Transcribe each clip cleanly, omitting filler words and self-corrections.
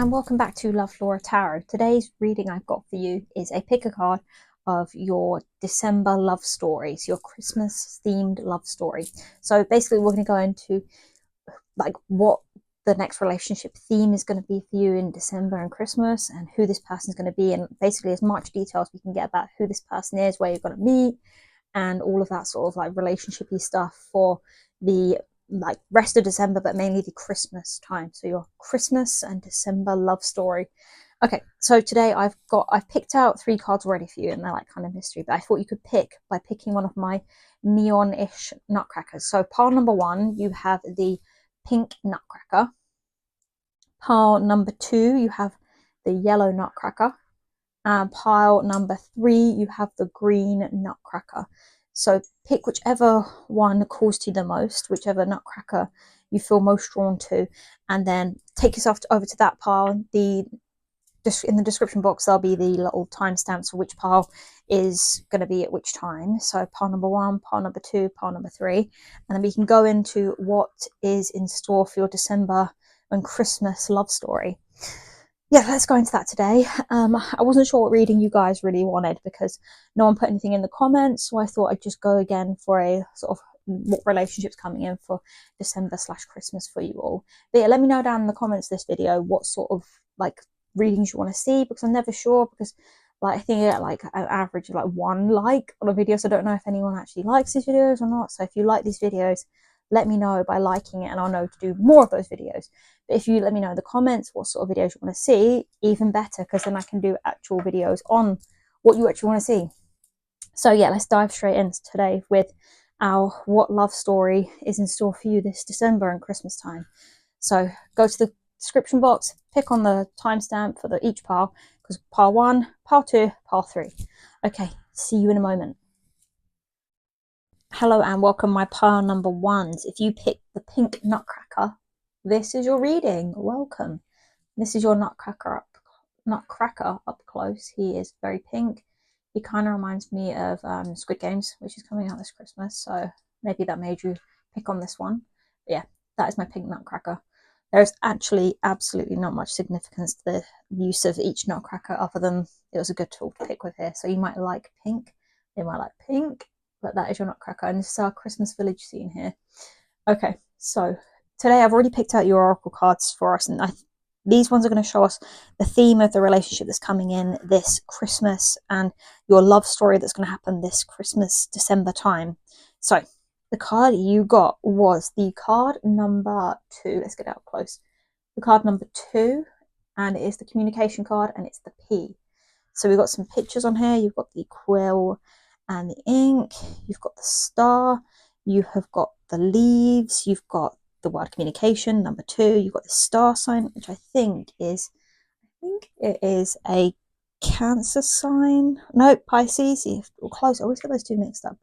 and welcome back to Love Flora Tarot. Today's reading I've got for you is a pick a card of your December love stories, your Christmas themed love story. So basically we're going to go into like what the next relationship theme is going to be for you in December and Christmas, and who this person is going to be, and basically as much detail as we can get about who this person is, where you're going to meet, and all of that sort of like relationship-y stuff for the like rest of December, but mainly the Christmas time. So your Christmas and December love story. Okay, so today I've picked out 3 cards already for you, and they're like kind of mystery, but I thought you could pick by picking one of my neon-ish nutcrackers. So pile number 1, you have the pink nutcracker. Pile number 2, you have the yellow nutcracker. And pile number 3, you have the green nutcracker. So pick whichever one calls to you the most, whichever nutcracker you feel most drawn to, and then take yourself over to that pile. In the description box there'll be the little timestamps for which pile is going to be at which time. So pile number 1, pile number 2, pile number 3, and then we can go into what is in store for your December and Christmas love story. Yeah, let's go into that today. I wasn't sure what reading you guys really wanted because no one put anything in the comments, so I thought I'd just go again for a sort of what relationships coming in for December/Christmas for you all. But yeah, let me know down in the comments of this video what sort of like readings you want to see, because I'm never sure, because like I think I get like an average of like 1 like on a video, so I don't know if anyone actually likes these videos or not. So if you like these videos, let me know by liking it and I'll know to do more of those videos. But if you let me know in the comments what sort of videos you want to see, even better, because then I can do actual videos on what you actually want to see. So yeah, let's dive straight in today with our what love story is in store for you this December and Christmas time. So go to the description box, pick on the timestamp for each pile, because pile 1, pile 2, pile 3. Okay, see you in a moment. Hello and welcome my pile number 1s. If you pick the pink nutcracker, this is your reading. Welcome. This is your nutcracker up close. He is very pink. He kind of reminds me of Squid Games, which is coming out this Christmas, so maybe that made you pick on this one. But yeah, that is my pink nutcracker. There's actually absolutely not much significance to the use of each nutcracker other than it was a good tool to pick with here. So you might like pink, they might like pink, but that is your nutcracker, and this is our Christmas village scene here. Okay, so today I've already picked out your oracle cards for us, and these ones are going to show us the theme of the relationship that's coming in this Christmas and your love story that's going to happen this Christmas, December time. So the card you got was the card number 2. Let's get out close. The card number 2, and it is the communication card, and it's the P. So we've got some pictures on here. You've got the quill and the ink. You've got the star. You have got the leaves. You've got the word communication, number 2. You've got the star sign, which I think it is a Cancer sign. No, Pisces. Or close. I always get those two mixed up.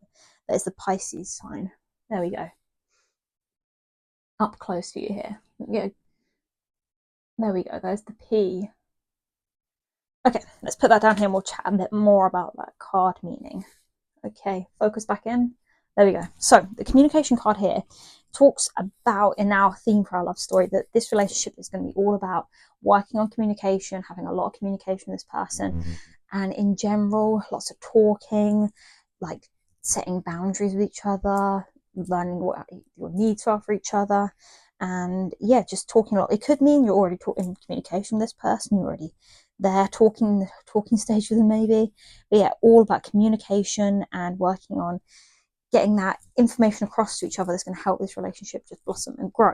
That is the Pisces sign. There we go. Up close for you here. Yeah. There we go. There's the P. Okay, let's put that down here and we'll chat a bit more about that card meaning. Okay, focus back in. There we go. So the communication card here talks about, in our theme for our love story, that this relationship is going to be all about working on communication, having a lot of communication with this person, and in general, lots of talking, like setting boundaries with each other, learning what your needs are for each other, and yeah, just talking a lot. It could mean you're already in communication with this person, you're already there talking stage with them maybe, but yeah, all about communication and working on getting that information across to each other that's going to help this relationship just blossom and grow.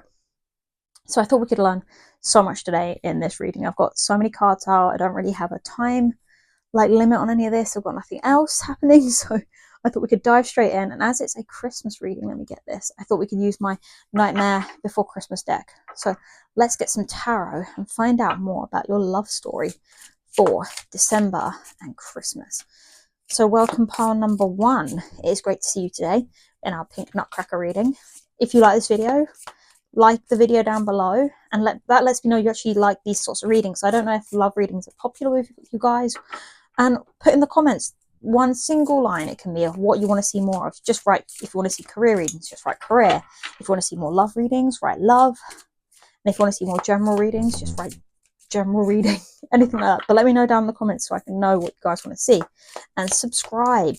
So I thought we could learn so much today in this reading. I've got so many cards out. I don't really have a time limit on any of this. I've got nothing else happening, so I thought we could dive straight in. And as it's a Christmas reading, let me get this, I thought we could use my Nightmare Before Christmas deck. So let's get some tarot and find out more about your love story for December and Christmas. So welcome pile number 1. It is great to see you today in our pink nutcracker reading. If you like this video, like the video down below, and that lets me know you actually like these sorts of readings. So I don't know if love readings are popular with you guys, and put in the comments one single line, it can be, of what you want to see more of. Just write, if you want to see career readings, just write career. If you want to see more love readings, write love. And if you want to see more general readings, just write general reading, anything like that. But let me know down in the comments so I can know what you guys want to see. And subscribe.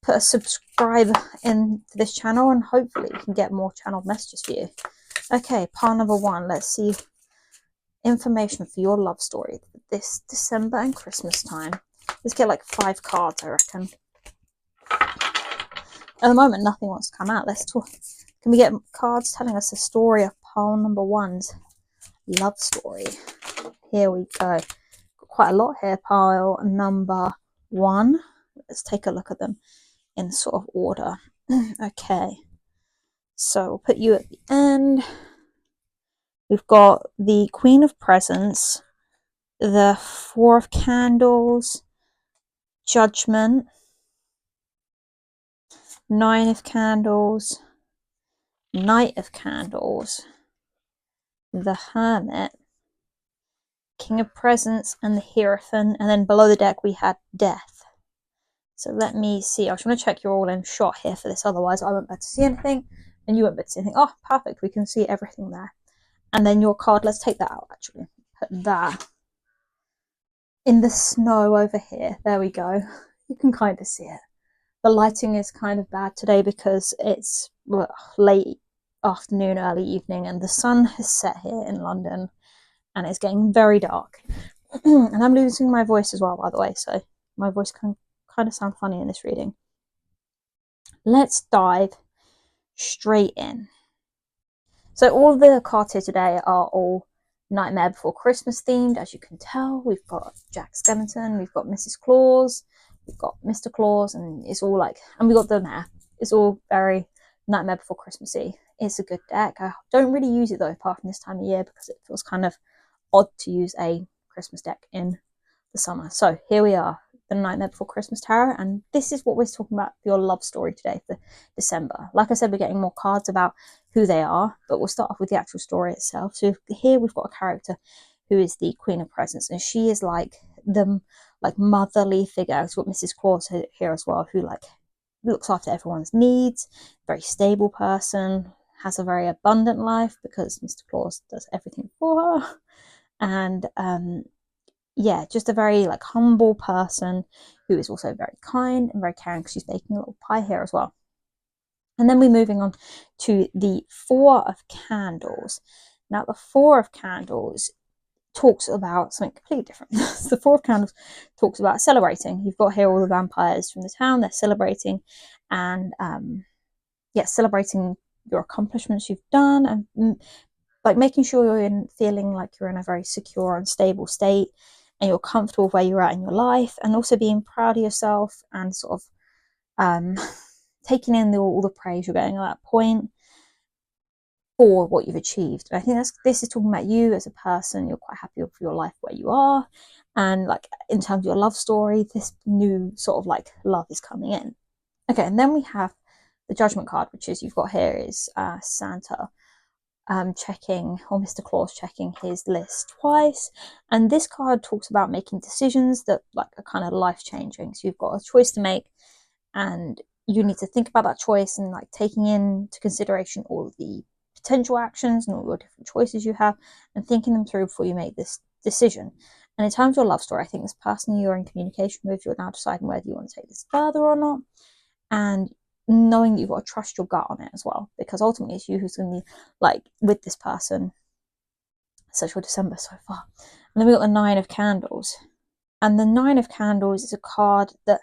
Put a subscribe in to this channel and hopefully you can get more channel messages for you. Okay, pile number 1. Let's see information for your love story this December and Christmas time. Let's get like 5 cards, I reckon. At the moment, nothing wants to come out. Let's talk. Can we get cards telling us the story of pile number 1's love story? Here we go. Got quite a lot here. Pile number 1. Let's take a look at them in sort of order. Okay. So we'll put you at the end. We've got the Queen of Presents, the 4 of Candles, Judgment, 9 of Candles, Knight of Candles, the Hermit, King of Presents, and the Hierophant. And then below the deck we had Death. So let me see. I just want to check you're all in shot here for this. Otherwise I won't be able to see anything and you won't be able to see anything. Oh, perfect. We can see everything there. And then your card, let's take that out actually. Put that in the snow over here. There we go. You can kind of see it. The lighting is kind of bad today because it's late afternoon, early evening, and the sun has set here in London and it's getting very dark. And I'm losing my voice as well, by the way, so my voice can kind of sound funny in this reading. Let's dive straight in. So all the cards here today are all Nightmare Before Christmas themed, as you can tell. We've got Jack Skellington, we've got Mrs. Claus, we've got Mr. Claus, and it's all like, and we got the Mayor. It's all very Nightmare Before Christmassy. It's a good deck. I don't really use it though, apart from this time of year, because it feels kind of odd to use a Christmas deck in the summer. So here we are, the Nightmare Before Christmas Tarot, and this is what we're talking about for your love story today for December. Like I said, we're getting more cards about who they are, but we'll start off with the actual story itself. So here we've got a character who is the Queen of Presents, and she is like the motherly figure. It's what Mrs. Claus here as well, who like looks after everyone's needs, very stable person, has a very abundant life because Mr. Claus does everything for her, and yeah, just a very like humble person who is also very kind and very caring, because she's baking a little pie here as well. And then we're moving on to the 4 of Candles. Now the 4 of Candles talks about something completely different. The 4 of Candles talks about celebrating. You've got here all the vampires from the town, they're celebrating, and yeah, celebrating your accomplishments you've done, and like making sure you're feeling like you're in a very secure and stable state, and you're comfortable with where you're at in your life, and also being proud of yourself and sort of taking in all the praise you're getting at that point for what you've achieved. And I think this is talking about you as a person. You're quite happy with your life where you are, and like in terms of your love story, this new sort of like love is coming in. Okay, and then we have the Judgment card, which is you've got here is Santa checking, or Mr. Claus checking his list twice. And this card talks about making decisions that like are kind of life-changing. So you've got a choice to make, and you need to think about that choice and like taking into consideration all of the potential actions and all your different choices you have, and thinking them through before you make this decision. And in terms of your love story, I think this person you're in communication with, you're now deciding whether you want to take this further or not, and knowing that you've got to trust your gut on it as well, because ultimately it's you who's going to be like with this person. Such for December so far. And then we got the 9 of Candles, and the 9 of Candles is a card that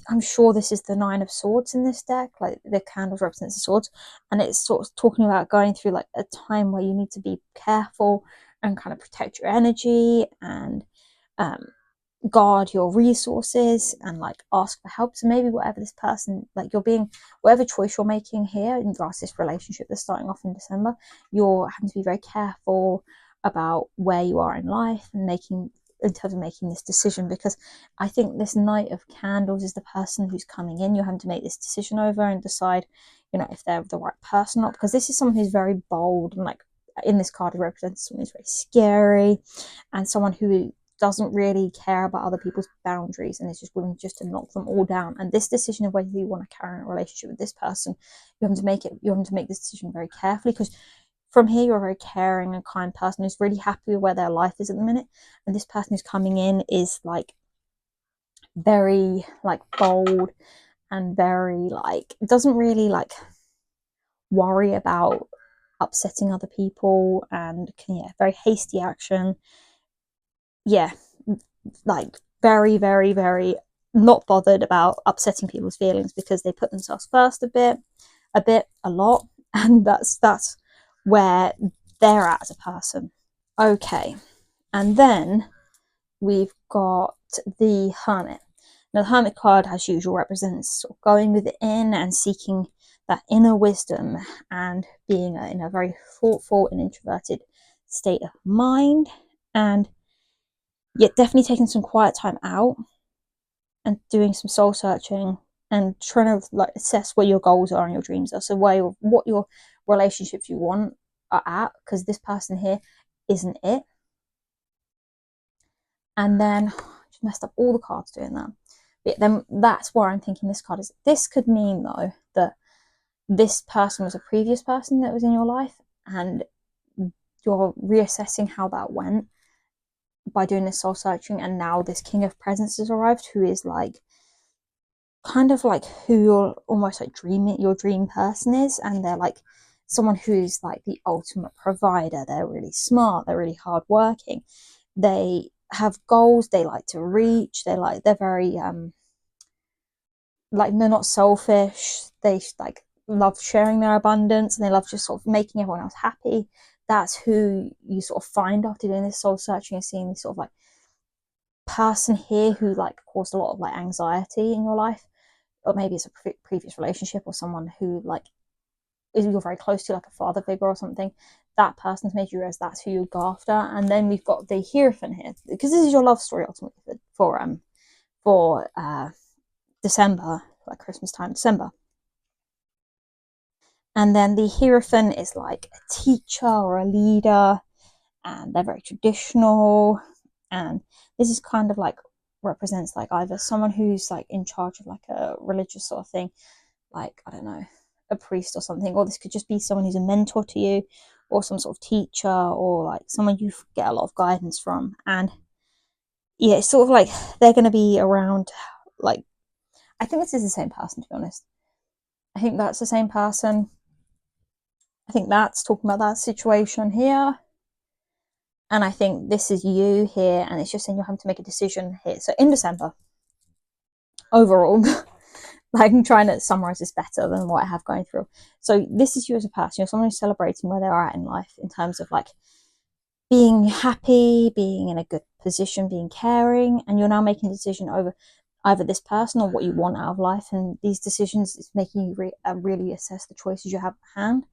I'm sure this is the 9 of Swords in this deck. Like the candles represents the swords, and it's sort of talking about going through like a time where you need to be careful and kind of protect your energy and guard your resources and like ask for help. So maybe whatever this person, like you're being, whatever choice you're making here in regards to this relationship that's starting off in December, you're having to be very careful about where you are in life and in terms of making this decision, because I think this Knight of Candles is the person who's coming in. You're having to make this decision over and decide, you know, if they're the right person or not, because this is someone who's very bold, and like in this card it represents someone who's very scary and someone who doesn't really care about other people's boundaries and is just willing just to knock them all down. And this decision of whether you want to carry on a relationship with this person, you have to make this decision very carefully, because from here, you're a very caring and kind person who's really happy with where their life is at the minute. And this person who's coming in is like very like bold and very like doesn't really like worry about upsetting other people, and very hasty action. Like very, very, very not bothered about upsetting people's feelings because they put themselves first a lot, and that's where they're at as a person. Okay, and then we've got the Hermit. Now, the Hermit card, as usual, represents sort of going within and seeking that inner wisdom and being in a very thoughtful and introverted state of mind, and yet definitely taking some quiet time out and doing some soul searching and trying to like assess where your goals are and your dreams are. So what your relationships you want are at, because this person here isn't it. And then just messed up all the cards doing that. But then that's where I'm thinking this card is. This could mean though that this person was a previous person that was in your life, and you're reassessing how that went by doing this soul searching. And now this King of Presents has arrived, who is like kind of like who you're almost like your dream person is, and they're like someone who's like the ultimate provider. They're really smart, they're really hardworking, they have goals they like to reach, they're very like they're not selfish, they like love sharing their abundance, and they love just sort of making everyone else happy. That's who you sort of find after doing this soul searching and seeing this sort of like person here who like caused a lot of like anxiety in your life, or maybe it's a previous relationship or someone who like you're very close to, like a father figure or something. That person's made you realize that's who you go after. And then we've got the Hierophant here, because this is your love story ultimately for December, like Christmas time, December. And then the Hierophant is like a teacher or a leader, and they're very traditional. And this is kind of like represents like either someone who's like in charge of like a religious sort of thing, like I don't know, a priest or something, or this could just be someone who's a mentor to you, or some sort of teacher, or like someone you get a lot of guidance from. And yeah, it's sort of like they're going to be around. Like, I think this is the same person, to be honest. I think that's the same person. I think that's talking about that situation here. And I think this is you here, and it's just saying you're having to make a decision here. So in December, overall, like I'm trying to summarize this better than what I have going through. So this is you as a person. You're someone who's celebrating where they're at in life in terms of like being happy, being in a good position, being caring, and you're now making a decision over either this person or what you want out of life. And these decisions is making you really assess the choices you have at hand,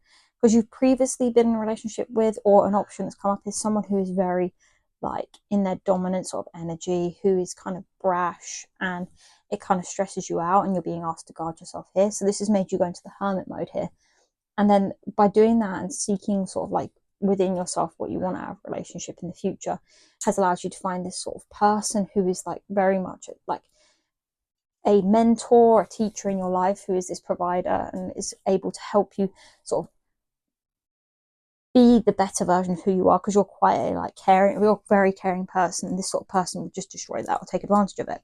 because you've previously been in a relationship with, or an option that's come up is someone who is very like in their dominant sort of energy, who is kind of brash, and it kind of stresses you out, and you're being asked to guard yourself here. So this has made you go into the hermit mode here. And then by doing that and seeking sort of like within yourself what you want out of a relationship in the future, has allowed you to find this sort of person who is like very much like a mentor, a teacher in your life, who is this provider and is able to help you sort of be the better version of who you are, because you're quite a like caring, you're a very caring person, and this sort of person would just destroy that or take advantage of it.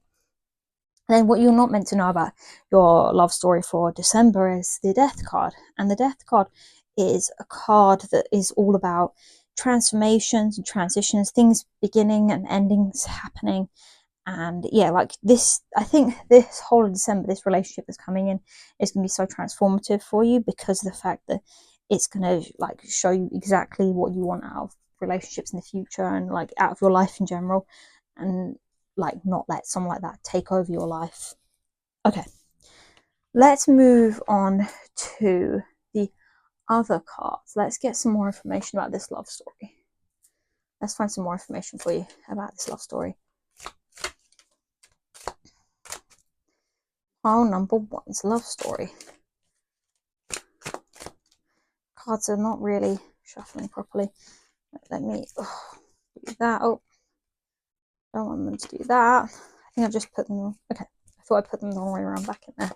And then what you're not meant to know about your love story for December is the Death card. And the Death card is a card that is all about transformations and transitions, things beginning and endings happening. And yeah, like this, I think this whole of December, this relationship that's coming in is going to be so transformative for you, because of the fact that it's going to like show you exactly what you want out of relationships in the future, and like out of your life in general, and like not let someone like that take over your life. Okay, let's move on to the other cards. Let's get some more information about this love story. Let's find some more information for you about this love story. Pile number one's love story. Cards are not really shuffling properly. Let me do that. Oh, don't want them to do that. I think I've just put them. Okay, I thought I put them the wrong way around back in there.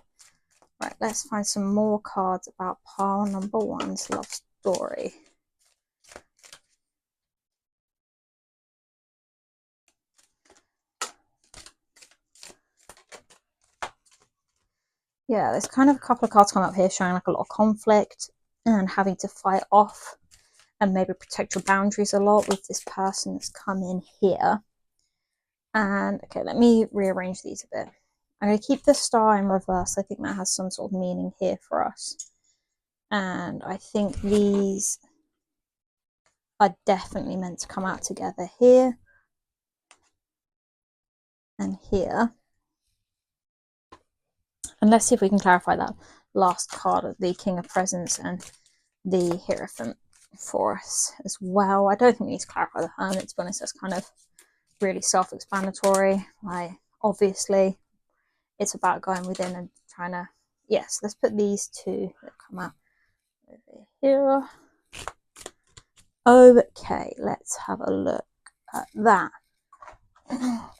Right, let's find some more cards about pile number one's love story. Yeah, there's kind of a couple of cards come up here showing like a lot of conflict and having to fight off and maybe protect your boundaries a lot with this person that's come in here. And okay, let me rearrange these a bit. I'm going to keep the star in reverse. I think that has some sort of meaning here for us. And I think these are definitely meant to come out together here and here. And let's see if we can clarify that last card of the King of Presents and the Hierophant for us as well. I don't think we need to clarify the Hermit, to be honest. That's kind of really self-explanatory. Like, obviously, it's about going within and trying to... Yes, let's put these two that come out over here. Okay, let's have a look at that.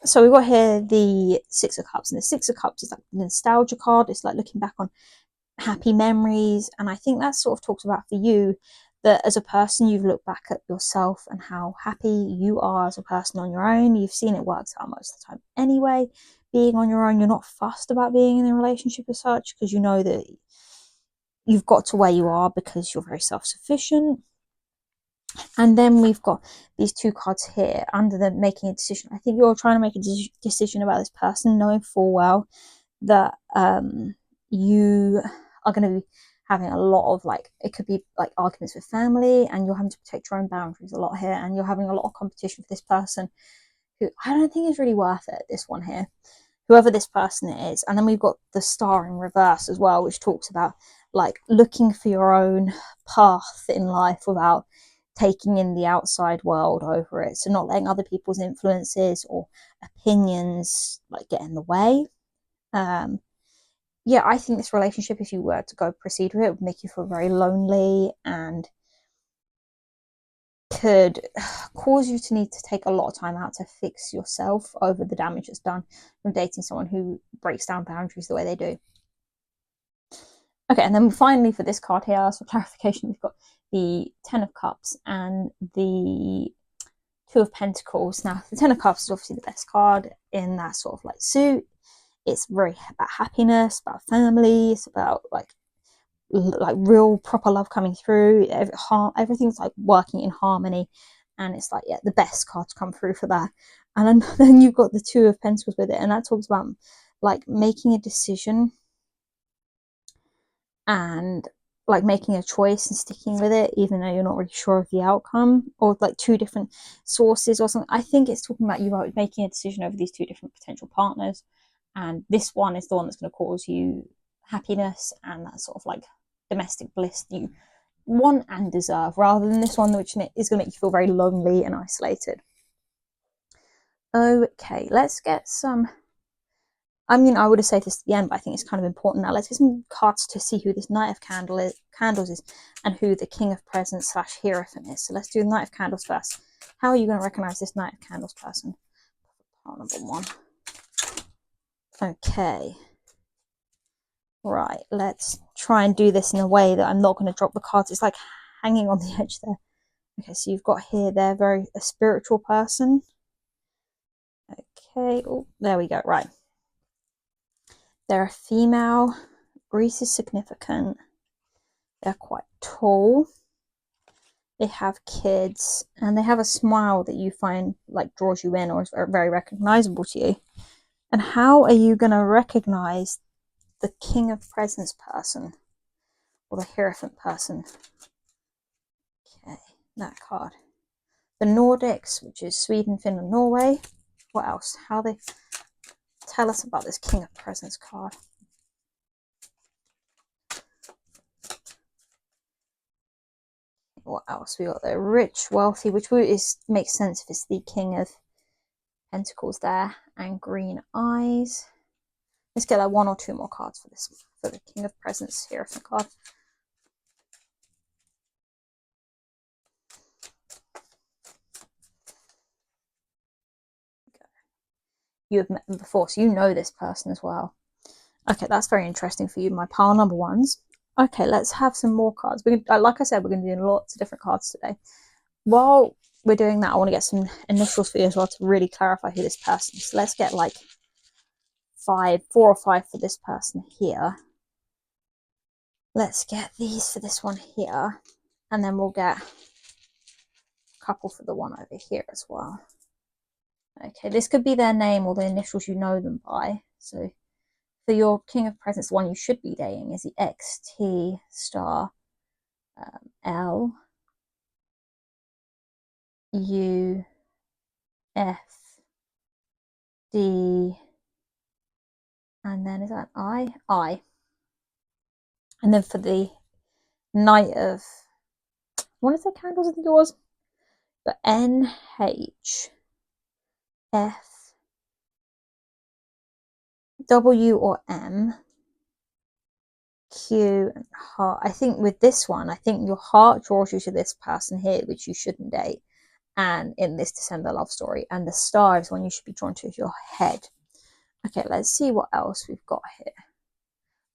So we've got here the Six of Cups, and the Six of Cups is like the nostalgia card. It's like looking back on happy memories, and I think that sort of talks about for you that as a person you've looked back at yourself and how happy you are as a person on your own. You've seen it works out most of the time anyway. Being on your own, you're not fussed about being in a relationship as such, because you know that you've got to where you are because you're very self-sufficient. And then we've got these two cards here under the making a decision. I think you're trying to make a decision about this person, knowing full well that you are going to be having a lot of, like, it could be like arguments with family, and you're having to protect your own boundaries a lot here, and you're having a lot of competition for this person who I don't think is really worth it, this one here, whoever this person is. And then we've got the star in reverse as well, which talks about like looking for your own path in life without taking in the outside world over it. So not letting other people's influences or opinions like get in the way. Yeah, I think this relationship, if you were to go proceed with it, would make you feel very lonely and could cause you to need to take a lot of time out to fix yourself over the damage that's done from dating someone who breaks down boundaries the way they do. Okay, and then finally for this card here, for clarification, we've got the Ten of Cups and the Two of Pentacles. Now, the Ten of Cups is obviously the best card in that sort of like suit. It's very about happiness, about family, it's about like real proper love coming through. Everything's like working in harmony, and it's like, yeah, the best card to come through for that. And then you've got the Two of Pentacles with it, and that talks about like making a decision and like making a choice and sticking with it even though you're not really sure of the outcome, or like two different sources or something. I think it's talking about you making a decision over these two different potential partners, and this one is the one that's going to cause you happiness and that sort of like domestic bliss that you want and deserve, rather than this one which is going to make you feel very lonely and isolated. Okay, let's get some... I mean, I would have said this at the end, but I think it's kind of important now. Let's get some cards to see who this Knight of Candles is and who the King of Presents / Hierophant is. So let's do the Knight of Candles first. How are you going to recognize this Knight of Candles person? Pile number 1. Okay. Right, let's try and do this in a way that I'm not going to drop the cards. It's like hanging on the edge there. Okay, so you've got here, they're a spiritual person. Okay, oh, there we go, right. They're a female. Greece is significant. They're quite tall. They have kids, and they have a smile that you find like draws you in or is very recognizable to you. And how are you going to recognize the King of Presents person or the Hierophant person? Okay, that card. The Nordics, which is Sweden, Finland, Norway. What else? How they tell us about this King of Presents card. What else? We got the rich, wealthy, which makes sense if it's the King of Pentacles there, and green eyes. Let's get like 1 or 2 more cards for this, for the King of Presents Hierophant card. You have met them before, so you know this person as well. Okay, that's very interesting for you, my pile number 1s. Okay, let's have some more cards. Like I said, we're going to do lots of different cards today. While we're doing that, I want to get some initials for you as well to really clarify who this person is. So let's get like 4 or 5 for this person here. Let's get these for this one here, and then we'll get a couple for the one over here as well. Okay, this could be their name or the initials you know them by. So for your King of Presents, the one you should be dating is the XT star L U F D, and then is that I? I. And then for the Knight of, what is the candles I think it was? But N H F W or M Q and heart. I think with this one, I think your heart draws you to this person here, which you shouldn't date, and in this December love story. And the star is one you should be drawn to is your head. Okay, let's see what else we've got here.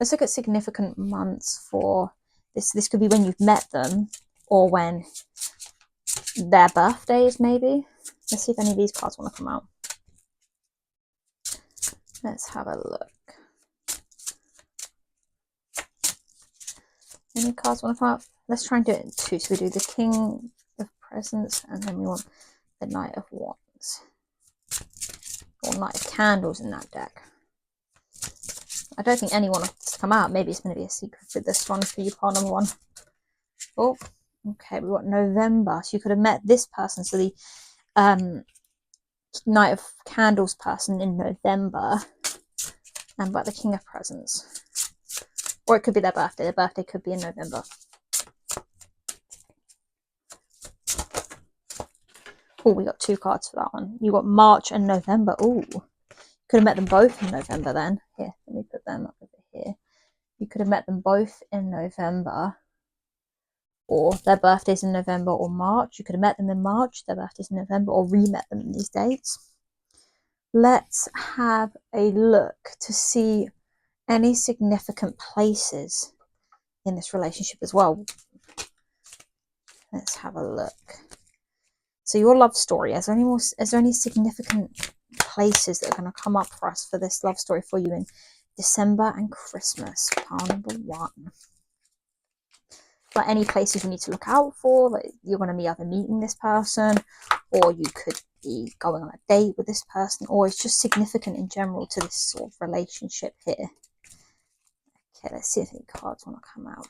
Let's look at significant months for this. This could be when you've met them or when their birthdays, maybe. Let's see if any of these cards want to come out. Let's have a look. Any cards want to come out? Let's try and do it in two. So we do the King of Presents, and then we want the Knight of Wands. Or Knight of Candles in that deck. I don't think anyone wants to come out. Maybe it's going to be a secret with this one for you, part number one. Oh, okay, we got November. So you could have met this person. So the Knight of Candles person in November. And but the King of Presents. Or it could be their birthday. Their birthday could be in November. Oh, we got two cards for that one. You got March and November. Oh, could have met them both in November then. Here, let me put them up over here. You could have met them both in November. Or their birthdays in November or March. You could have met them in March, their birthdays in November, or re-met them in these dates. Let's have a look to see any significant places in this relationship as well. Let's have a look. So your love story, is there any significant places that are going to come up for us for this love story for you in December and Christmas? Pile number one. Like any places you need to look out for, like you're going to be either meeting this person, or you could be going on a date with this person, or it's just significant in general to this sort of relationship here. Okay, let's see if any cards want to come out.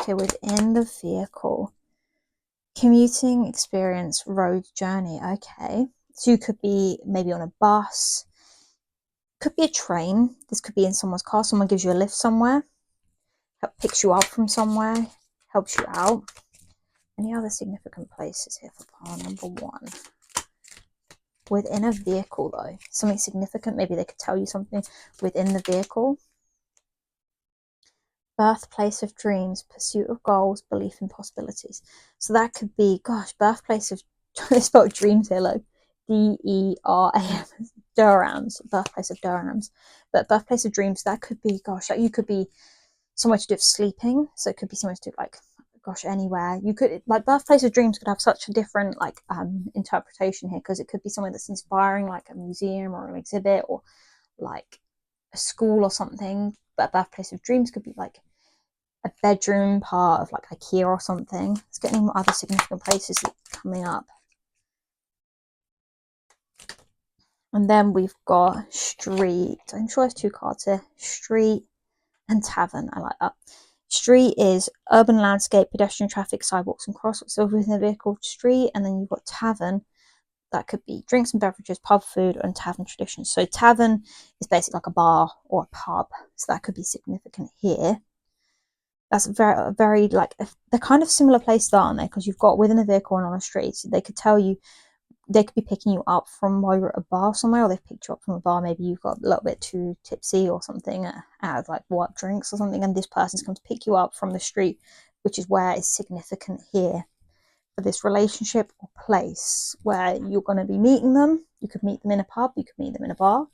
Okay, within the vehicle. Commuting experience, road journey. Okay, so you could be maybe on a bus, could be a train. This could be in someone's car. Someone gives you a lift somewhere, picks you up from somewhere, helps you out. Any other significant places here for pile number one? Within a vehicle though, something significant. Maybe they could tell you something within the vehicle. Birthplace of dreams, pursuit of goals, belief in possibilities. So that could be, gosh, birthplace of, I spelled dreams here, like D-E-R-A-M, Durams, birthplace of Durams. But birthplace of dreams, that could be, gosh, like you could be somewhere to do with sleeping. So it could be somewhere to do like, gosh, anywhere. You could, like birthplace of dreams could have such a different like interpretation here, because it could be somewhere that's inspiring, like a museum or an exhibit, or like a school or something. But a birthplace of dreams could be like a bedroom part of like IKEA or something. Let's get any more other significant places coming up. And then we've got street. I'm sure there's two cards here. Street and tavern. I like that. Street is urban landscape, pedestrian traffic, sidewalks and crosswalks. So within the vehicle, street, and then you've got tavern. That could be drinks and beverages, pub food, and tavern traditions. So tavern is basically like a bar or a pub. So that could be significant here. That's very like, they're kind of similar places, aren't they? Because you've got within a vehicle and on a street. So they could tell you, they could be picking you up from while you're at a bar somewhere, or they've picked you up from a bar. Maybe you've got a little bit too tipsy or something, out of like what drinks or something, and this person's come to pick you up from the street, which is where it's significant here for this relationship or place where you're going to be meeting them. You could meet them in a pub, you could meet them in a bar.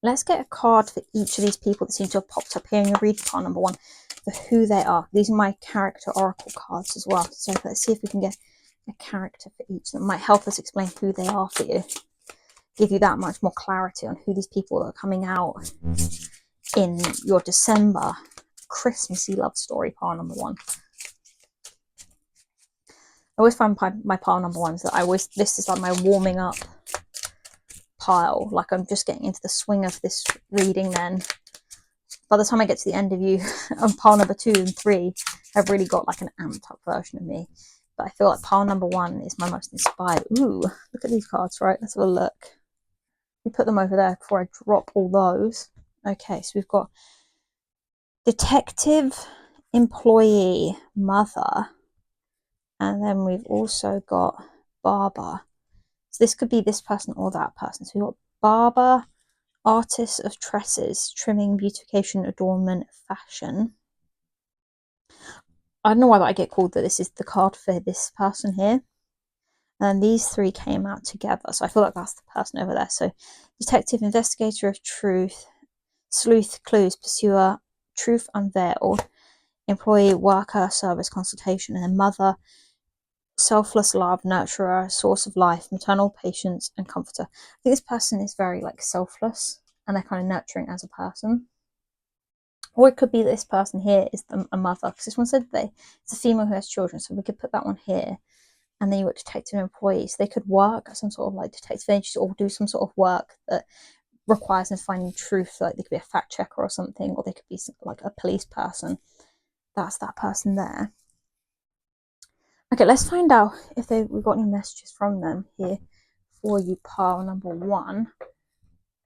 Let's get a card for each of these people that seem to have popped up here in your read card number one for who they are. These are my character oracle cards as well. So let's see if we can get a character for each that might help us explain who they are for you. give you that much more clarity on who these people are coming out in your December Christmassy love story pile number 1. I always find my pile number 1s that this is like my warming up pile. Like I'm just getting into the swing of this reading then. By the time I get to the end of you, on pile number 2 and 3, I've really got like an amped up version of me. But I feel like pile number 1 is my most inspired. Ooh, look at these cards, right? Let's have a look. We put them over there before I drop all those. Okay, so we've got detective, employee, mother, and then we've also got barber. So this could be this person or that person. So we've got barber, artist of tresses, trimming, beautification, adornment, fashion. I don't know why I get called that this is the card for this person here. And these 3 came out together. So I feel like that's the person over there. So detective, investigator of truth, sleuth, clues, pursuer, truth unveiled, employee, worker, service, consultation, and then mother, selfless love, nurturer, source of life, maternal patience, and comforter. I think this person is very like selfless and they're kind of nurturing as a person. Or it could be that this person here is a mother, because this one said it's a female who has children, so we could put that one here. And then you got detective employees. They could work at some sort of like detective agency or do some sort of work that requires them finding truth. Like they could be a fact checker or something, or they could be like a police person. That's that person there. Okay, let's find out if we've got any messages from them here for you, pile number 1.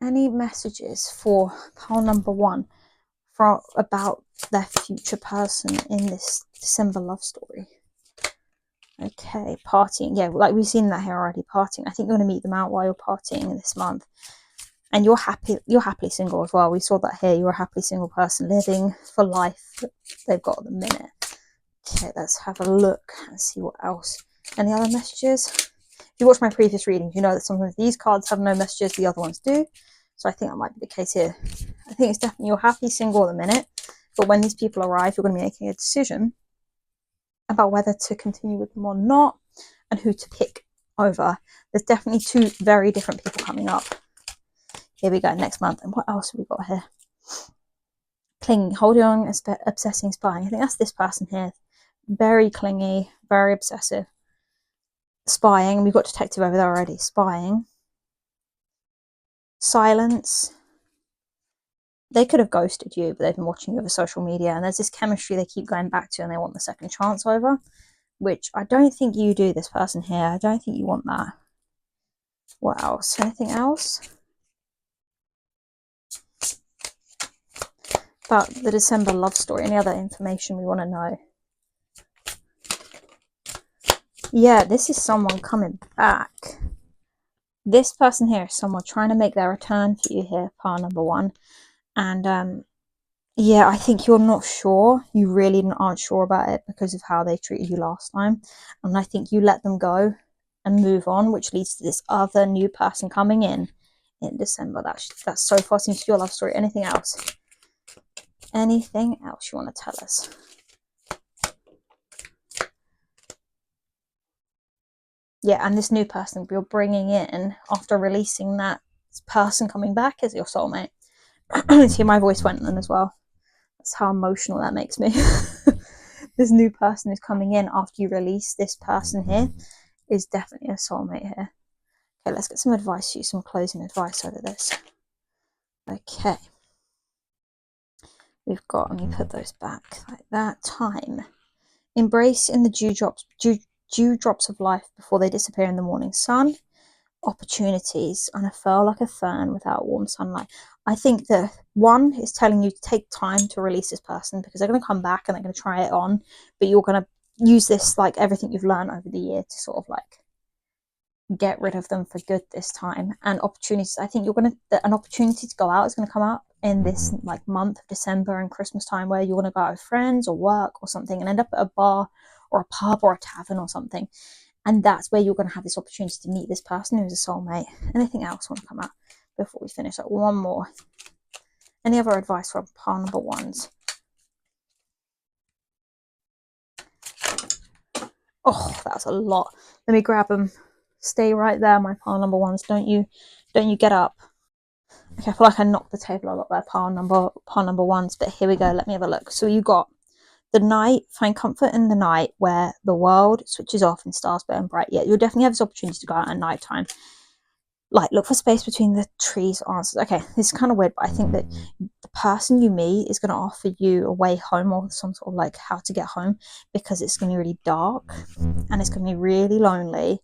Any messages for pile number 1 about their future person in this December love story? Okay, partying. Yeah, like we've seen that here already, partying. I think you're going to meet them out while you're partying this month. And you're happily single as well. We saw that here. You're a happily single person living for life they've got at the minute. Okay, let's have a look and see what else. Any other messages? If you watch my previous readings, you know that sometimes these cards have no messages, the other ones do. So I think that might be the case here. I think it's definitely you're happy single at the minute, but when these people arrive, you're going to be making a decision about whether to continue with them or not and who to pick over. There's definitely 2 very different people coming up. Here we go, next month. And what else have we got here? Clinging, holding on, obsessing, spying. I think that's this person here. Very clingy, very obsessive. Spying, we've got detective over there already. Spying. Silence. They could have ghosted you, but they've been watching you over social media, and there's this chemistry they keep going back to and they want the second chance over, which I don't think you do, this person here. I don't think you want that. What else? Anything else? About the December love story. Any other information we want to know? Yeah, this is someone coming back. This person here is someone trying to make their return for you here, pile number 1. And yeah, I think you're not sure. You really aren't sure about it because of how they treated you last time. And I think you let them go and move on, which leads to this other new person coming in December. That's so far seems to be your love story. Anything else? Anything else you want to tell us? Yeah, and this new person you're bringing in after releasing that person coming back is your soulmate. See, my voice went then as well. That's how emotional that makes me. This new person is coming in after you release this person here is definitely a soulmate here. Okay, let's get some advice, some closing advice over this. Okay. We've got, let me put those back like that. Time. Embrace in the dewdrops of life before they disappear in the morning sun. Opportunities. Unfurl like a fern without warm sunlight. I think that 1 is telling you to take time to release this person because they're going to come back and they're going to try it on, but you're going to use this, like everything you've learned over the year, to sort of like get rid of them for good this time. And opportunities, I think an opportunity to go out is going to come up in this like month of December and Christmas time, where you want to go out with friends or work or something and end up at a bar or a pub or a tavern or something. And that's where you're going to have this opportunity to meet this person who's a soulmate. Anything else want to come up before we finish? Like one more. Any other advice from pile number 1s? Oh, that's a lot. Let me grab them Stay right there, my pile number ones. Don't you get up. Okay, I feel like I knocked the table a lot there, pile number ones, but here we go. Let me have a look. So you got the night, find comfort in the night where the world switches off and stars burn bright. Yeah, you'll definitely have this opportunity to go out at night time. Like, look for space between the trees answers. Okay, this is kind of weird, but I think that the person you meet is going to offer you a way home or some sort of like how to get home, because it's going to be really dark and it's going to be really lonely,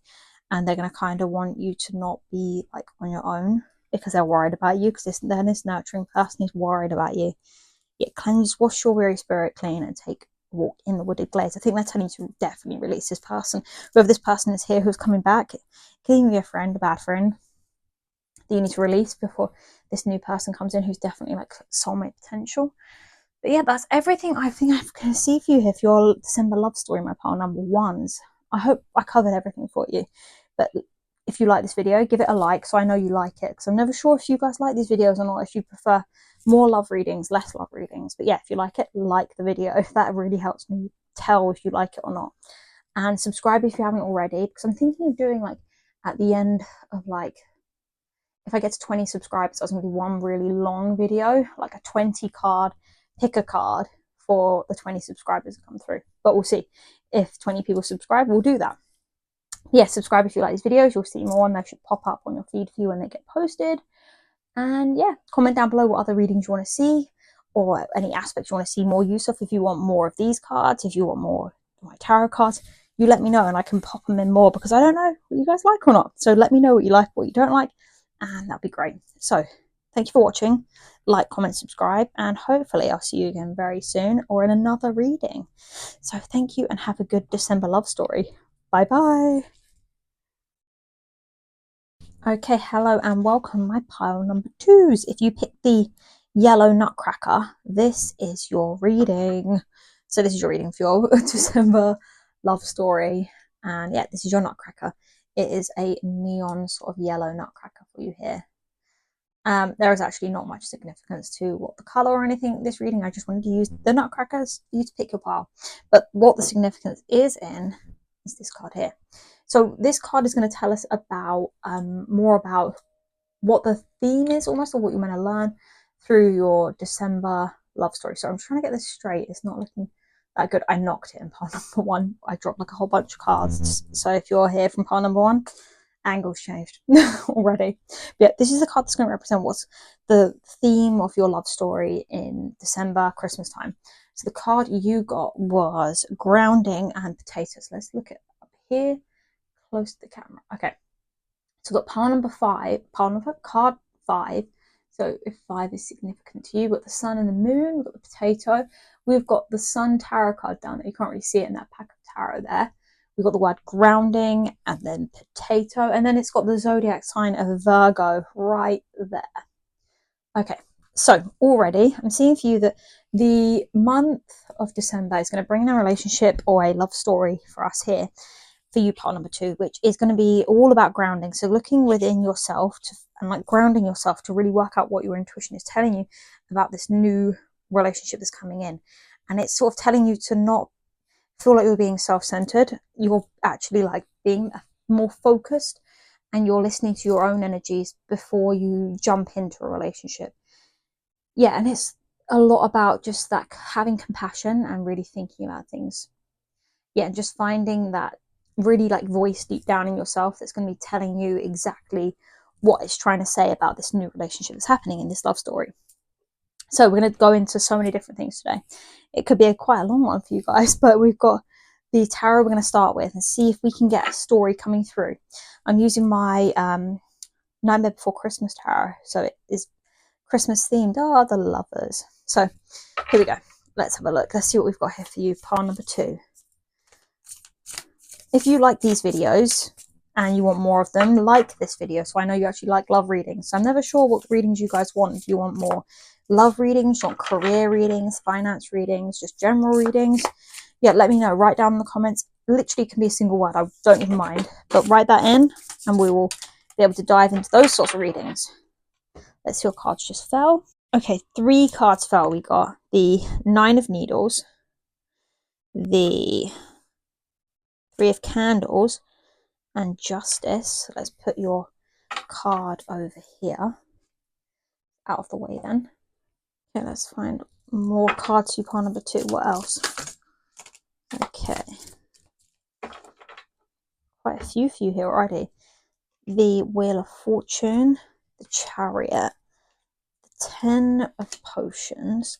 and they're going to kind of want you to not be like on your own because they're worried about you, because this nurturing person is worried about you. Yeah, cleanse, wash your weary spirit clean and take a walk in the wooded glades. I think they're telling you to definitely release this person. Whoever this person is here who's coming back, it can even be a friend, a bad friend, that you need to release before this new person comes in who's definitely like soulmate potential. But yeah, that's everything I think I can see for you here for your December love story, my pile number ones. I hope I covered everything for you. But if you like this video, give it a like so I know you like it, because I'm never sure if you guys like these videos or not, if you prefer more love readings, less love readings. But yeah, if you like it, like the video. That really helps me tell if you like it or not. And subscribe if you haven't already, because I'm thinking of doing like at the end of like, if I get to 20 subscribers, I was going to do one really long video, like a 20 card, pick a card for the 20 subscribers that come through. But we'll see. If 20 people subscribe, we'll do that. Yeah, subscribe if you like these videos. You'll see more and they should pop up on your feed for you when they get posted. And yeah, comment down below what other readings you want to see, or any aspects you want to see more use of. If you want more of these cards, if you want more of my tarot cards, you let me know and I can pop them in more, because I don't know what you guys like or not. So let me know what you like, what you don't like, and that'd be great. So thank you for watching. Like, comment, subscribe, and hopefully I'll see you again very soon or in another reading. So thank you and have a good December love story. Bye bye. Okay, hello and welcome, my pile number twos. If you pick the yellow nutcracker, this is your reading. So this is your reading for your December love story. And yeah, this is your nutcracker. It is a neon sort of yellow nutcracker for you here. There is actually not much significance to what the color or anything this reading. I just wanted to use the nutcrackers for you to pick your pile. But what the significance is in is this card here. So this card is going to tell us about more about what the theme is, almost, or what you're going to learn through your December love story. So I'm trying to get this straight. It's not looking that good. I knocked it in pile number one. I dropped like a whole bunch of cards. So if you're here from pile number one, angles changed already. But yeah, this is the card that's going to represent what's the theme of your love story in December, Christmas time. So the card you got was grounding and potatoes. Let's look at up here, close to the camera. Okay, so we've got pile number card 5. So if 5 is significant to you, we've got the sun and the moon, we've got the potato, we've got the sun tarot card down there. You can't really see it in that pack of tarot there. We've got the word grounding and then potato, and then it's got the zodiac sign of Virgo right there. Okay, so already I'm seeing for you that the month of December is going to bring in a relationship or a love story for us here, for you, pile number 2, which is going to be all about grounding. So looking within yourself and like grounding yourself to really work out what your intuition is telling you about this new relationship that's coming in. And it's sort of telling you to not feel like you're being self-centered. You're actually like being more focused, and you're listening to your own energies before you jump into a relationship. Yeah, and it's a lot about just that, having compassion and really thinking about things. Yeah, just finding that really like voice deep down in yourself that's going to be telling you exactly what it's trying to say about this new relationship that's happening in this love story. So we're going to go into so many different things today. It could be quite a long one for you guys, but we've got the tarot we're going to start with and see if we can get a story coming through. I'm using my Nightmare Before Christmas tarot, so it is Christmas themed. Oh, the lovers. So here we go. Let's have a look. Let's see what we've got here for you, pile number 2. If you like these videos and you want more of them, like this video so I know you actually like love readings. So I'm never sure what readings you guys want. Do you want more love readings? Do you want career readings, finance readings, just general readings? Yeah, let me know. Write down in the comments. Literally can be a single word. I don't even mind. But write that in and we will be able to dive into those sorts of readings. Let's see what cards just fell. Okay, 3 cards fell. We got the 9 of Needles, the 3 of Candles, and Justice. Let's put your card over here. Out of the way then. Okay, let's find more cards to pile number 2. What else? Okay. Quite a few for you here already. The Wheel of Fortune, the Chariot, the 10 of Potions.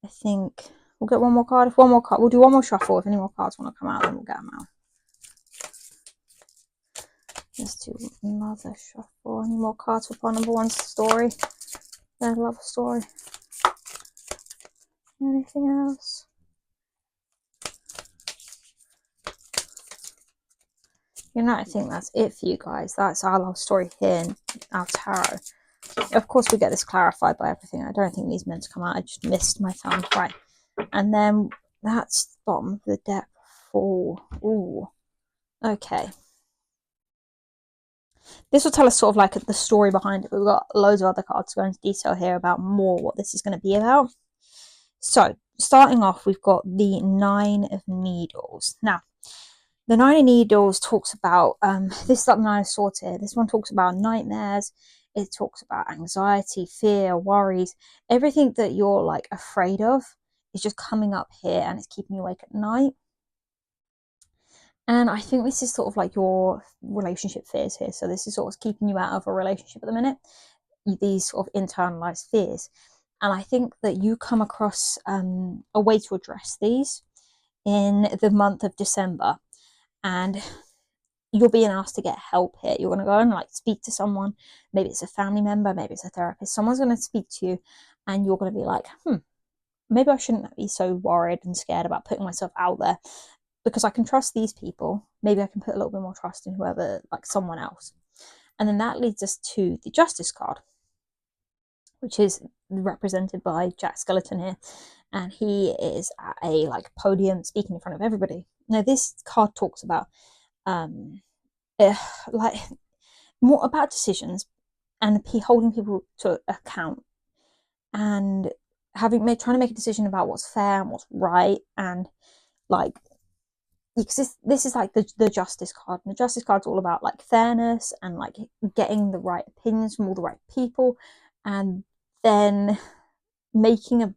I think we'll get one more card. If one more card, we'll do one more shuffle. If any more cards want to come out, then we'll get them out. Let's do another shuffle. Any more cards for part number 1's story? Their love story. Anything else? You know, I think that's it for you guys. That's our love story here in our tarot. Of course, we get this clarified by everything. I don't think these meant to come out. I just missed my sound right. And then that's the bottom of the deck. Fool. Ooh. Okay. This will tell us sort of like the story behind it. But we've got loads of other cards to go into detail here about more what this is going to be about. So, starting off, we've got the 9 of Needles. Now, the 9 of Needles talks about, this is like the 9 of Swords here. This one talks about nightmares. It talks about anxiety, fear, worries. Everything that you're like afraid of is just coming up here and it's keeping you awake at night. And I think this is sort of like your relationship fears here. So this is sort of keeping you out of a relationship at the minute. These sort of internalized fears. And I think that you come across a way to address these in the month of December. And you're being asked to get help here. You're going to go and like speak to someone. Maybe it's a family member, maybe it's a therapist. Someone's going to speak to you and you're going to be like, maybe I shouldn't be so worried and scared about putting myself out there because I can trust these people. Maybe I can put a little bit more trust in whoever, like someone else. And then that leads us to the Justice card, which is represented by Jack Skeleton here. And he is at a like podium speaking in front of everybody. Now this card talks about like more about decisions and holding people to account and trying to make a decision about what's fair and what's right, and like because this is like the Justice card, and the Justice card's all about like fairness and like getting the right opinions from all the right people and then making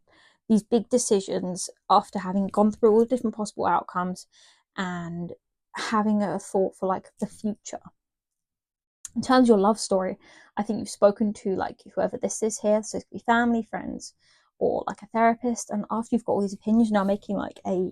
these big decisions after having gone through all the different possible outcomes and having a thought for like the future. In terms of your love story, I think you've spoken to like whoever this is here, so it could be family, friends, or like a therapist, and after you've got all these opinions, now making like a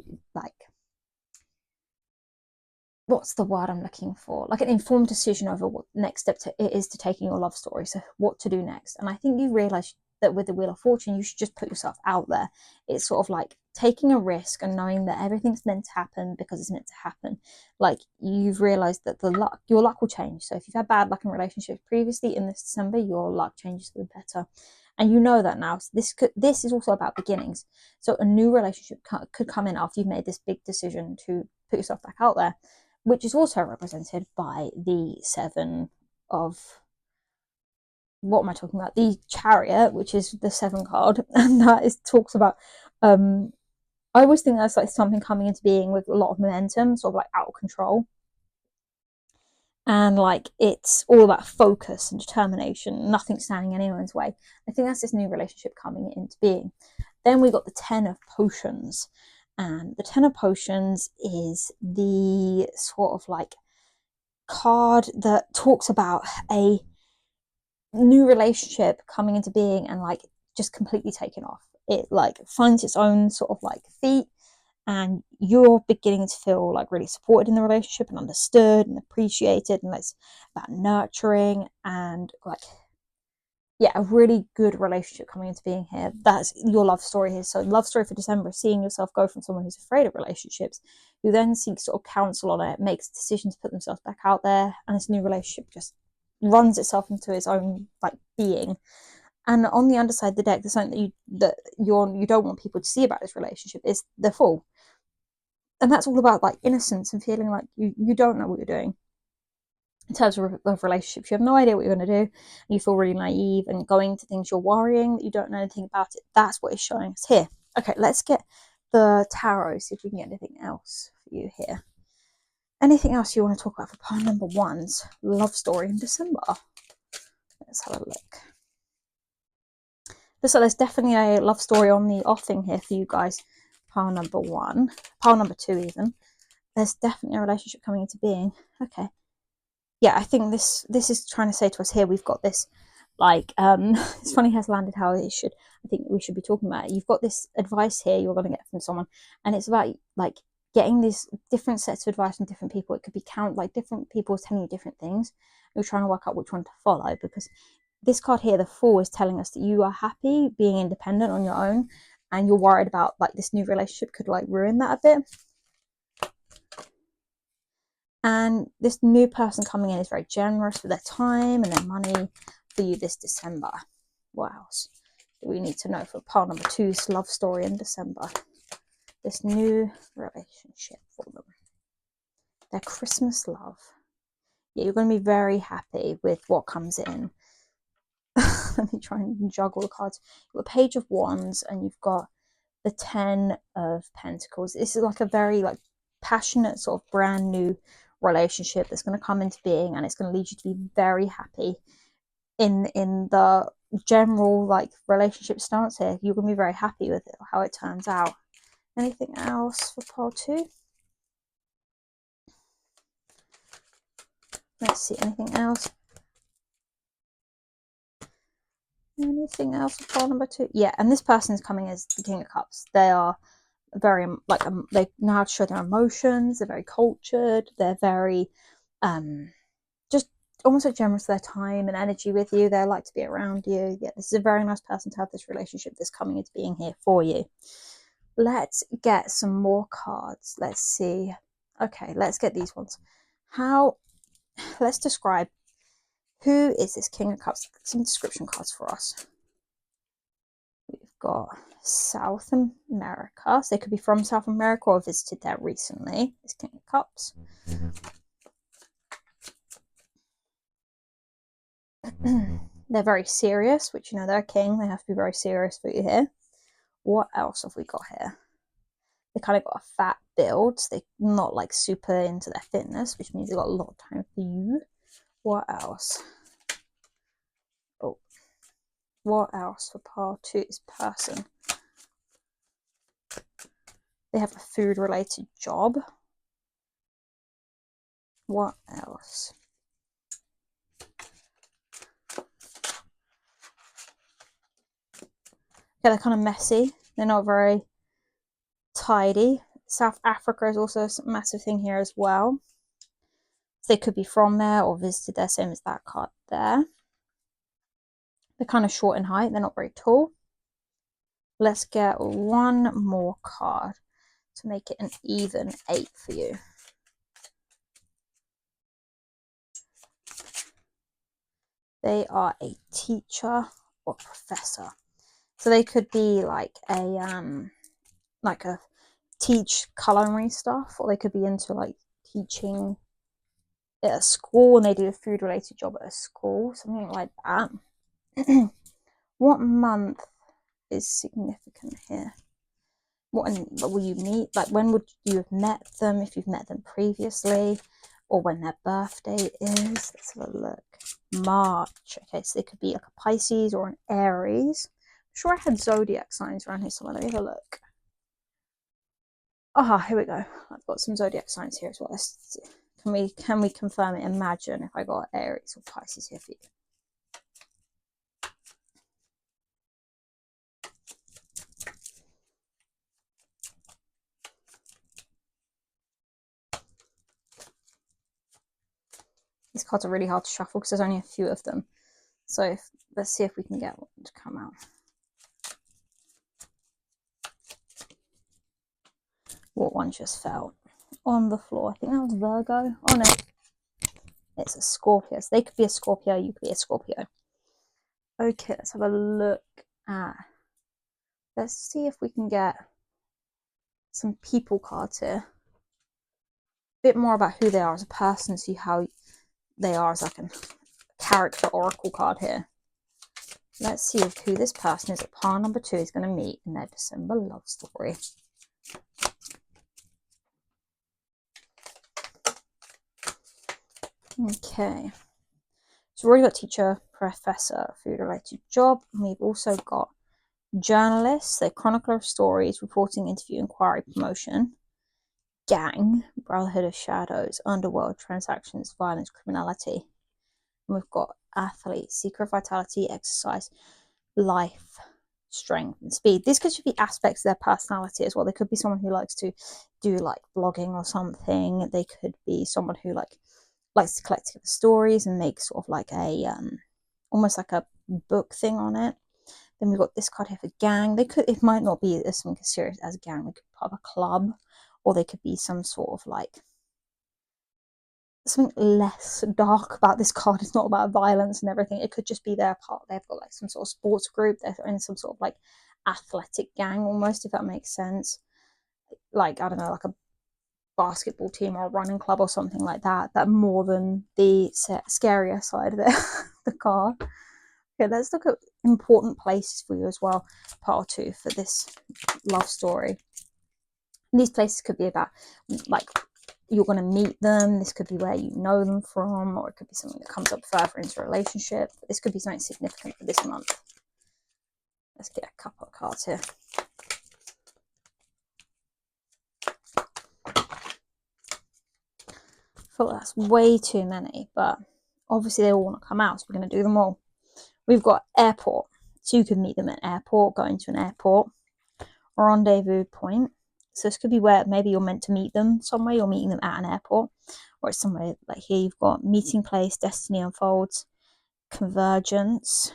what's the word I'm looking for? Like an informed decision over what the next step it is to taking your love story. So what to do next. And I think you realize that with the Wheel of Fortune, you should just put yourself out there. It's sort of like taking a risk and knowing that everything's meant to happen because it's meant to happen. Like you've realized that your luck will change. So if you've had bad luck in relationships previously, in this December, your luck changes for the better. And you know that now. So this is also about beginnings. So a new relationship could come in after you've made this big decision to put yourself back out there, which is also represented by the 7 of, what am I talking about? The Chariot, which is the 7 card, and that talks about, I always think that's like something coming into being with a lot of momentum, sort of like out of control. And like it's all about focus and determination, nothing standing in anyone's way. I think that's this new relationship coming into being. Then we got the 10 of Potions. And the 10 of Potions is the sort of like card that talks about a new relationship coming into being and like just completely taking off. It like finds its own sort of like feet, and you're beginning to feel like really supported in the relationship and understood and appreciated, and it's about nurturing and like a really good relationship coming into being here. That's your love story here. So love story for December is seeing yourself go from someone who's afraid of relationships, who then seeks sort of counsel on it, makes decisions to put themselves back out there, and this new relationship just runs itself into its own like being. And on the underside of the deck, there's something that you don't want people to see about this relationship is the Fool. And that's all about like innocence and feeling like you don't know what you're doing. In terms of relationships, you have no idea what you're going to do, and you feel really naive and going to things you're worrying that you don't know anything about it. That's what it's showing us here. Okay, let's get the tarot, see if we can get anything else for you here. Anything else you want to talk about for pile number one's love story in December? Let's have a look. So there's definitely a love story on the offing here for you guys. Pile number one, pile number two even. There's definitely a relationship coming into being. Okay. Yeah, I think this is trying to say to us here, we've got this, like, it's funny has landed how it should. I think we should be talking about it. You've got this advice here you're going to get from someone, and it's about, like, getting these different sets of advice from different people. It could be like different people telling you different things. You're trying to work out which one to follow, because this card here, the Fool, is telling us that you are happy being independent on your own, and you're worried about, like, this new relationship could, like, ruin that a bit. And this new person coming in is very generous with their time and their money for you this December. What else do we need to know for pile number two's love story in December? This new relationship for them. Their Christmas love. Yeah, you're going to be very happy with what comes in. Let me try and juggle the cards. You've got Page of Wands and you've got the 10 of Pentacles. This is like a very, like, passionate sort of brand new relationship that's going to come into being, and it's going to lead you to be very happy in the general, like, relationship stance here. You're going to be very happy with it, how it turns out. Anything else for pile two? Let's see, anything else? Anything else for pile number two? Yeah, and this person is coming as the King of Cups. They are very, like, they know how to show their emotions. They're very cultured. They're very just almost like generous with their time and energy with you. They like to be around you. Yeah, this is a very nice person to have this relationship that's coming into being here for you. Let's get some more cards. Let's see. Okay, let's get these ones. Let's describe, who is this King of Cups? Some description cards for us. We've got South America. So they could be from South America or visited there recently. This King of Cups. They're very serious, which, you know, they're a king. They have to be very serious for you here. What else have we got here? They kind of got a fat build. So they're not, like, super into their fitness, which means they've got a lot of time for you. What else? Oh, what else for pile two is person? They have a food-related job. What else? Yeah, they're kind of messy. They're not very tidy. South Africa is also a massive thing here as well. So they could be from there or visited there, same as that card there. They're kind of short in height. They're not very tall. Let's get one more card to make it an even 8 for you. They are a teacher or professor. So they could be like a teach culinary stuff, or they could be into, like, teaching at a school, and they do a food related job at a school, something like that. What month is significant here? What will you meet? Like, when would you have met them, if you've met them previously, or when their birthday is? Let's have a look. March. Okay, so they could be like a Pisces or an Aries. I'm sure I had zodiac signs around here somewhere. Let me have a look. Ah, here we go. I've got some zodiac signs here as well. Can we confirm it? Imagine if I got Aries or Pisces here for you. These cards are really hard to shuffle because there's only a few of them. So let's see if we can get one to come out. What one just fell on the floor? I think that was Virgo. Oh no, it's a Scorpio. So they could be a Scorpio, you could be a Scorpio. Okay, let's have a look at, let's see if we can get some people cards here. A bit more about who they are as a person, see how they are as, like, a character oracle card here. Let's see who this person is at pile number two is going to meet in their December love story. Okay. So we've already got teacher, professor, food-related job. And we've also got journalists, the chronicler of stories, reporting, interview, inquiry, promotion. Gang, brotherhood of shadows, underworld, transactions, violence, criminality. And we've got athlete, seeker of vitality, exercise, life, strength, and speed. These could be aspects of their personality as well. They could be someone who likes to do like blogging or something. They could be someone who likes to collect together stories and make sort of like a almost like a book thing on it. Then we've got this card here for gang. It might not be as something as serious as gang. They could be part of a club, or they could be some sort of like something less dark about this card. It's not about violence and everything. It could just be their part. They've got like some sort of sports group. They're in some sort of like athletic gang almost, if that makes sense. Like, I don't know, like a basketball team or a running club or something like that. That more than the scarier side of it, the card. Okay, let's look at important places for you as well. Part 2 for this love story. And these places could be about like you're going to meet them. This could be where you know them from, or it could be something that comes up further into a relationship. This could be something significant for this month. Let's get a couple of cards here. I feel like that's way too many, but obviously they all want to come out, so we're going to do them all. We've got airport, so you can meet them at airport, going to an airport, rendezvous point. So this could be where maybe you're meant to meet them somewhere. You're meeting them at an airport, or it's somewhere like here. You've got meeting place, destiny unfolds, convergence.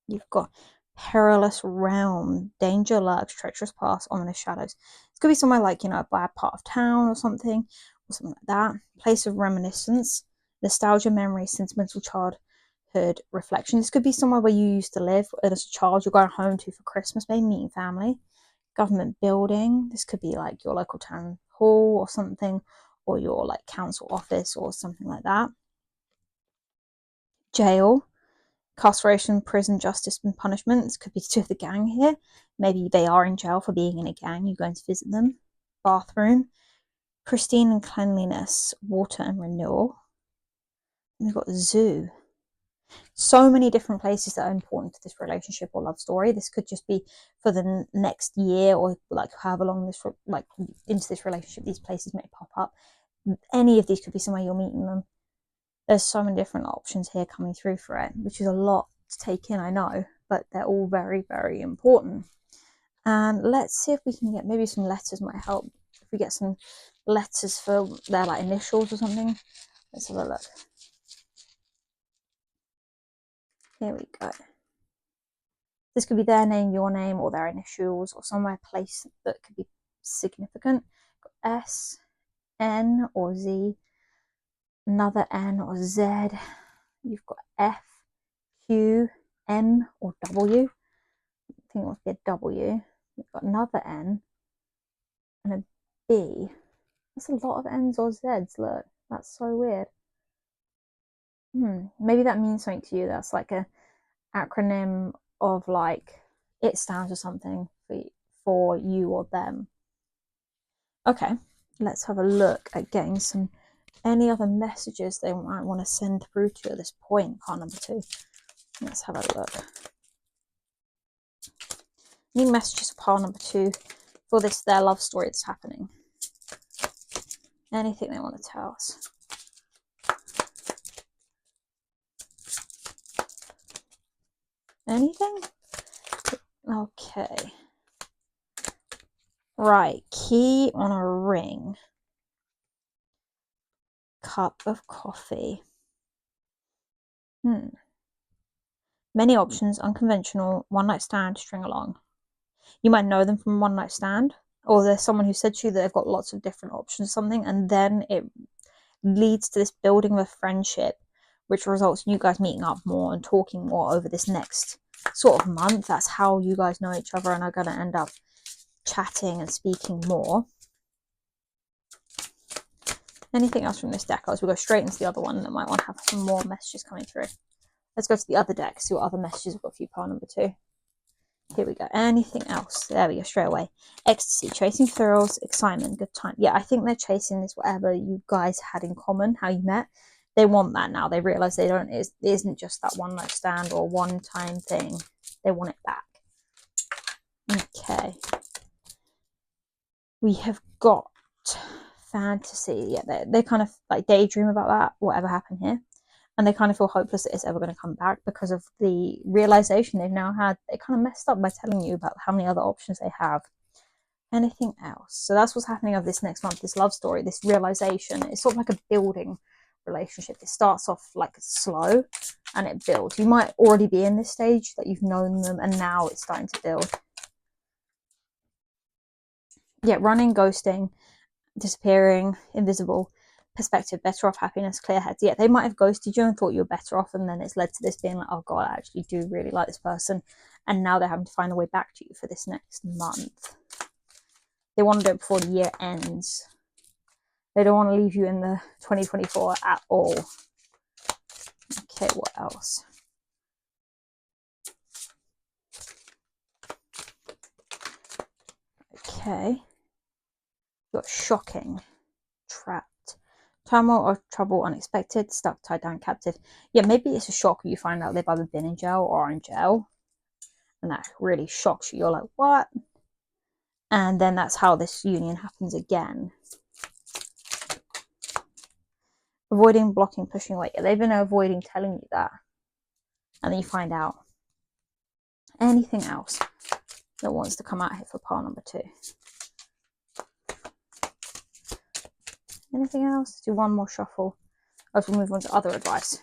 You've got perilous realm, danger lurks, treacherous paths, ominous shadows. It could be somewhere like, you know, a bad part of town or something like that. Place of reminiscence, nostalgia, memory, sentimental childhood reflection. This could be somewhere where you used to live as a child. You're going home to for Christmas, maybe meeting family. Government building. This could be like your local town hall or something, or your like council office or something like that. Jail, incarceration, prison, justice, and punishment. This could be to the gang here. Maybe they are in jail for being in a gang. You're going to visit them. Bathroom, pristine and cleanliness, water and renewal. And we've got the zoo. So many different places that are important to this relationship or love story. This could just be for the next year, or like however long this like into this relationship these places may pop up. Any of these could be somewhere you're meeting them. There's so many different options here coming through for it, which is a lot to take in, I know, but they're all very, very important. And let's see if we can get maybe some letters might help. If we get some letters for their like initials or something. Let's have a look. Here we go. This could be their name, your name, or their initials, or somewhere place that could be significant. S, N, or Z, another N or Z. You've got F, Q, M, or W. I think it must be a W. We've got another N and a B. That's a lot of N's or Z's, look. That's so weird. Maybe that means something to you. That's like a acronym of like it stands for something for you or them. Okay, let's have a look at getting any other messages they might want to send through to you at this point, part number 2. Let's have a look. Any messages for part number 2 for their love story that's happening? Anything they want to tell us? Anything? Okay. Right, key on a ring. Cup of coffee. Many options, unconventional, one night stand, string along. You might know them from one night stand, or there's someone who said to you that they've got lots of different options or something, and then it leads to this building of a friendship, which results in you guys meeting up more and talking more over this next sort of month. That's how you guys know each other and are going to end up chatting and speaking more. Anything else from this deck? As we go straight into the other one, that might want to have some more messages coming through. Let's go to the other deck, see what other messages we've got for you, part number 2. Here we go. Anything else? There we go, straight away. Ecstasy, chasing thrills, excitement, good time. Yeah, I think they're chasing this whatever you guys had in common, how you met. They want that now. They realize it isn't just that one night stand or one time thing. They want it back. Okay. We have got fantasy. Yeah, they kind of like daydream about that, whatever happened here. And they kind of feel hopeless that it's ever going to come back because of the realization they've now had. They kind of messed up by telling you about how many other options they have. Anything else? So that's what's happening over this next month, this love story, this realization. It's sort of like a building relationship. It starts off like slow and it builds. You might already be in this stage that you've known them and now it's starting to build. Yeah, running, ghosting, disappearing, invisible, perspective, better off, happiness, clear heads. Yeah, they might have ghosted you and thought you were better off, and then it's led to this being like, oh god, I actually do really like this person, and now they're having to find a way back to you for this next month. They want to do it before the year ends. They don't want to leave you in the 2024 at all. Okay, what else? Okay. Got shocking, trapped, turmoil or trouble, unexpected, stuck, tied down, captive. Yeah, maybe it's a shock when you find out they've either been in jail or are in jail. And that really shocks you. You're like, what? And then that's how this union happens again. Avoiding, blocking, pushing away. Yeah, they've been avoiding telling you that. And then you find out. Anything else that wants to come out here for pile number 2? Anything else? Do one more shuffle as we move on to other advice.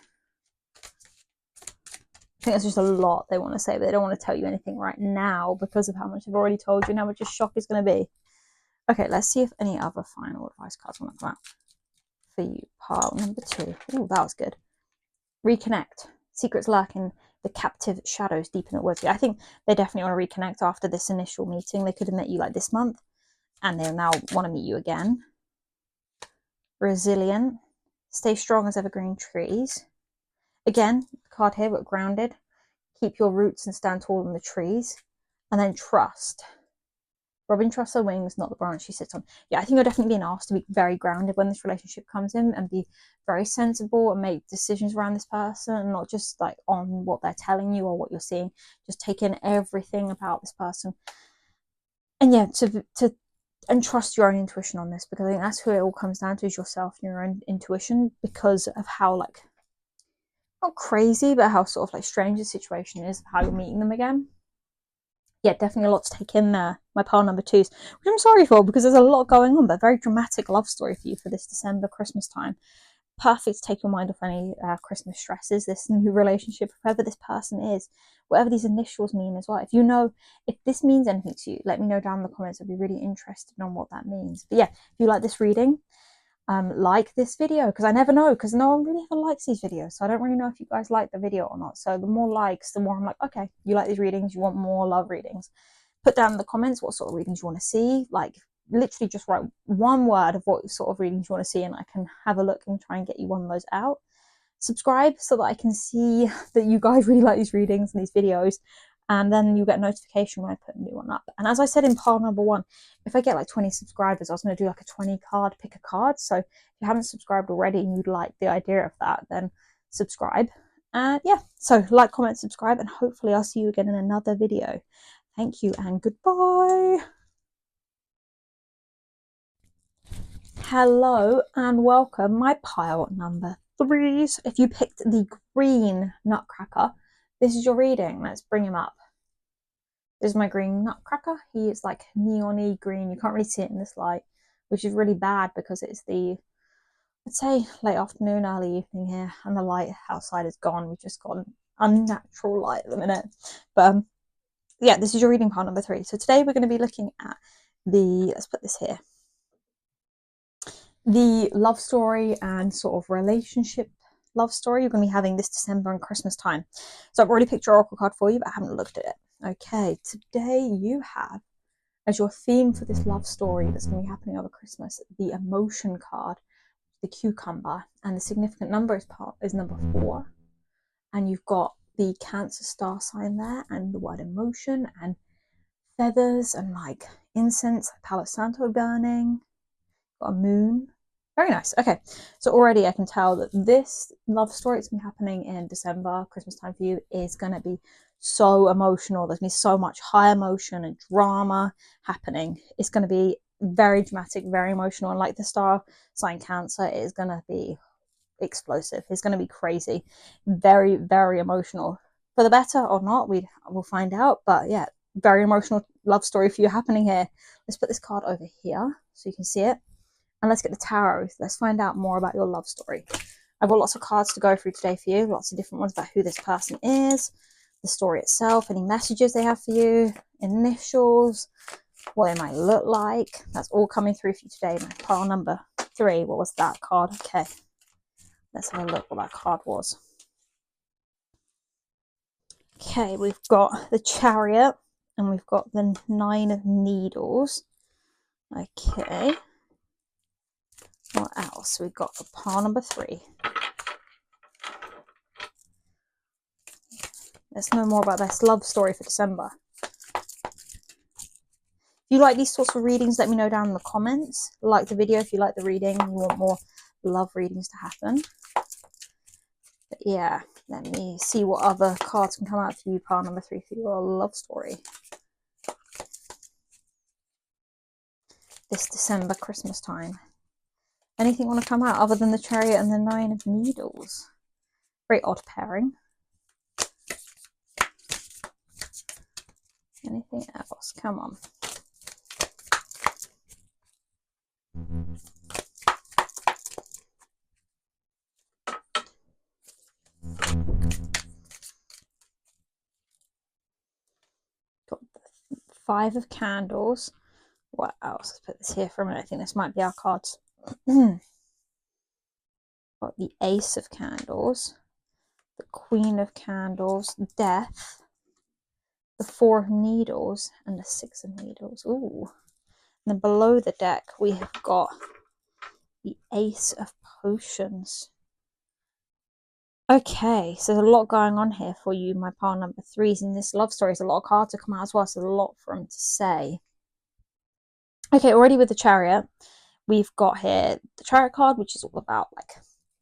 I think that's just a lot they want to say, but they don't want to tell you anything right now because of how much I've already told you and how much a shock is going to be. Okay, let's see if any other final advice cards want to come out for you. Pile number 2. Oh, that was good. Reconnect. Secrets lurking. The captive shadows deep in the woods. Yeah, I think they definitely want to reconnect after this initial meeting. They could have met you like this month, and they'll now want to meet you again. Resilient. Stay strong as evergreen trees. Again, card here, but grounded. Keep your roots and stand tall in the trees. And then trust. Robin trusts her wings, not the branch she sits on. Yeah, I think you're definitely being asked to be very grounded when this relationship comes in and be very sensible and make decisions around this person, and not just like on what they're telling you or what you're seeing. Just take in everything about this person. And yeah, and trust your own intuition on this, because I think that's who it all comes down to, is yourself and your own intuition, because of how, like, not crazy, but how sort of like strange the situation is, how you're meeting them again. Yeah, definitely a lot to take in there. My pile number 2s, which I'm sorry for, because there's a lot going on, but very dramatic love story for you for this December, Christmas time. Perfect to take your mind off any Christmas stresses, this new relationship, whoever this person is, whatever these initials mean as well. If you know, if this means anything to you, let me know down in the comments. I'd be really interested on what that means. But yeah, if you like this reading, like this video, because I never know, because no one really ever likes these videos, so I don't really know if you guys like the video or not. So the more likes, the more I'm like, okay, you like these readings, you want more love readings. Put down in the comments what sort of readings you want to see. Like, literally just write one word of what sort of readings you want to see, and I can have a look and try and get you one of those out. Subscribe so that I can see that you guys really like these readings and these videos, and then you get a notification when I put a new one up. And as I said in pile number 1, if I get like 20 subscribers, I was going to do like a 20 card pick a card. So if you haven't subscribed already and you'd like the idea of that, then subscribe. And yeah, so like, comment, subscribe, and hopefully I'll see you again in another video. Thank you and goodbye. Hello and welcome, my pile number 3s. If you picked the green nutcracker, this is your reading. Let's bring him up. This is my green nutcracker. He is like neon-y green. You can't really see it in this light, which is really bad because it's the, I'd say, late afternoon, early evening here, and the light outside is gone. We've just got an unnatural light at the minute. But yeah, this is your reading pile number 3. So today we're going to be looking at the, let's put this here, the love story and sort of relationship love story you're going to be having this December and Christmas time. So I've already picked your oracle card for you, but I haven't looked at it. Okay, today you have as your theme for this love story that's going to be happening over Christmas the emotion card, the cucumber, and the significant number is number 4. And you've got the Cancer star sign there, and the word emotion, and feathers, and like incense, like Palo Santo burning. Got a moon, Very nice. Okay, so already I can tell that this love story that's been happening in December, Christmas time for you, is going to be so emotional. There's going to be so much high emotion and drama happening. It's going to be very dramatic, very emotional. And like the star sign Cancer, it is going to be explosive. It's going to be crazy. Very, very emotional. For the better or not, we'll find out. But yeah, very emotional love story for you happening here. Let's put this card over here so you can see it. And let's get the tarot. Let's find out more about your love story. I've got lots of cards to go through today for you, lots of different ones about who this person is, the story itself, any messages they have for you, initials, what they might look like. That's all coming through for you today. My pile number 3. What was that card? Okay, let's have a look what that card was. Okay, we've got the Chariot and we've got the 9 of Needles. Okay. What else we've got for pile number 3? Let's know more about this love story for December. If you like these sorts of readings, let me know down in the comments. Like the video if you like the reading and you want more love readings to happen. But yeah, let me see what other cards can come out for you, pile number 3, for your love story. This December, Christmas time. Anything want to come out other than the Chariot and the 9 of Needles? Very odd pairing. Anything else? Come on. Got the 5 of Candles. What else? Let's put this here for a minute. I think this might be our cards. Got the Ace of Candles, the Queen of Candles, Death, the 4 of Needles, and the 6 of Needles. Ooh. And then below the deck, we have got the Ace of Potions. Okay, so there's a lot going on here for you, my pile number 3s. In this love story, there's a lot of cards to come out as well, so there's a lot for them to say. Okay, already with the Chariot, we've got here the Chariot card, which is all about like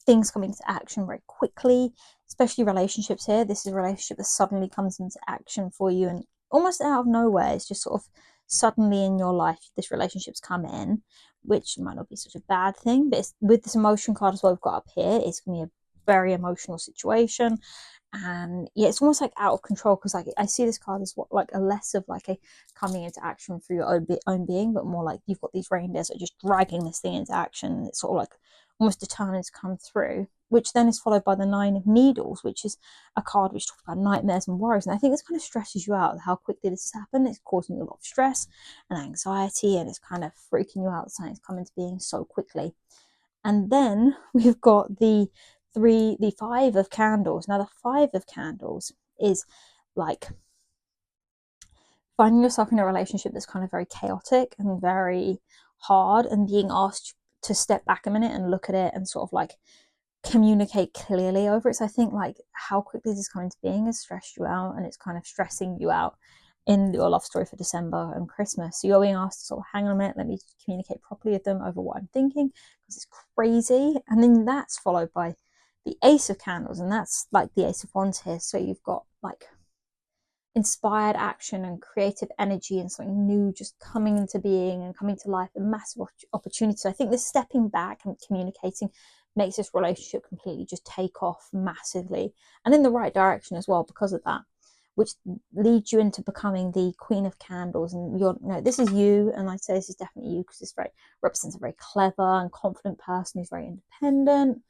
things coming into action very quickly, especially relationships here. This is a relationship that suddenly comes into action for you and almost out of nowhere. It's just sort of suddenly in your life, this relationship's come in, which might not be such a bad thing, but it's, with this emotion card as well we've got up here, it's going to be a very emotional situation. And yeah, it's almost like out of control, because like I see this card as what, like a less of like a coming into action through your own being, but more like you've got these reindeers that are just dragging this thing into action. It's sort of like almost determined to come through, which then is followed by the 9 of Needles, which is a card which talks about nightmares and worries. And I think this kind of stresses you out how quickly this has happened. It's causing you a lot of stress and anxiety, and it's kind of freaking you out that something's come into being so quickly. And then we've got the 5 of Candles. Now the 5 of Candles is like finding yourself in a relationship that's kind of very chaotic and very hard, and being asked to step back a minute and look at it and sort of like communicate clearly over it. So I think like how quickly this is coming to being has stressed you out, and it's kind of stressing you out in your love story for December and Christmas. So you're being asked to sort of hang on a minute, let me communicate properly with them over what I'm thinking, because it's crazy. And then that's followed by the Ace of Candles, and that's like the Ace of Wands here. So you've got like inspired action and creative energy and something new just coming into being and coming to life, a massive opportunity. So I think this stepping back and communicating makes this relationship completely just take off massively, and in the right direction as well because of that, which leads you into becoming the Queen of Candles. And you're, you know, this is you, and I'd say this is definitely you, because this very represents a very clever and confident person who's very independent,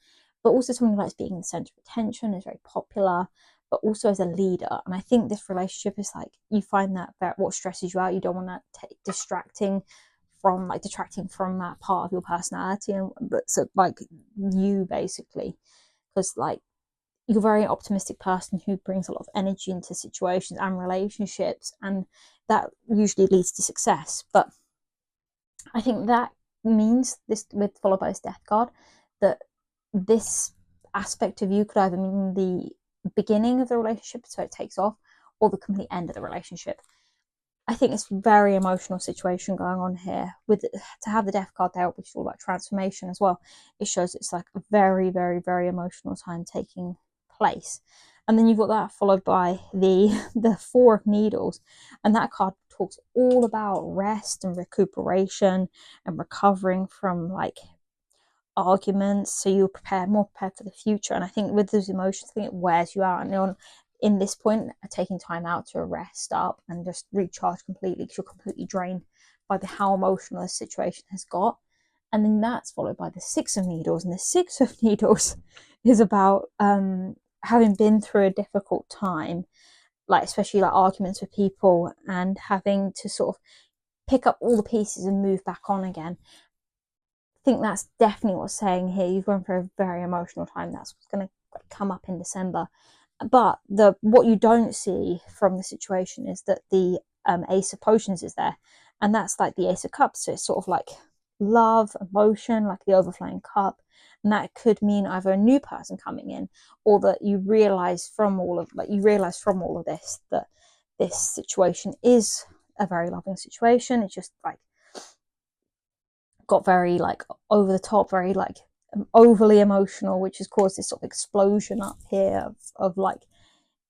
but also someone who likes being the center of attention, is very popular, but also as a leader. And I think this relationship is like, you find that what stresses you out, you don't want that detracting from that part of your personality, and so like you basically, because like you're a very optimistic person who brings a lot of energy into situations and relationships, and that usually leads to success. But I think that means this, with followed by this Death card, that this aspect of you could either mean the beginning of the relationship, so it takes off, or the complete end of the relationship. I think it's a very emotional situation going on here. With to have the Death card there, which is all about transformation as well, it shows it's like a very, very, very emotional time taking place. And then you've got that followed by the Four of Needles, and that card talks all about rest and recuperation and recovering from like arguments, so you're more prepared for the future. And I think with those emotions, I think it wears you out, and on in this point taking time out to rest up and just recharge completely, because you're completely drained by how emotional the situation has got. And then that's followed by the Six of Needles, and the Six of Needles is about having been through a difficult time, like especially like arguments with people, and having to sort of pick up all the pieces and move back on again. Think that's definitely what's saying here. You've gone through a very emotional time. That's what's going to come up in December. But what you don't see from the situation is that the Ace of Potions is there, and that's like the Ace of Cups. So it's sort of like love, emotion, like the overflowing cup, and that could mean either a new person coming in, or that you realize from all of this that this situation is a very loving situation. It's just like got very like over the top, very like overly emotional, which has caused this sort of explosion up here of like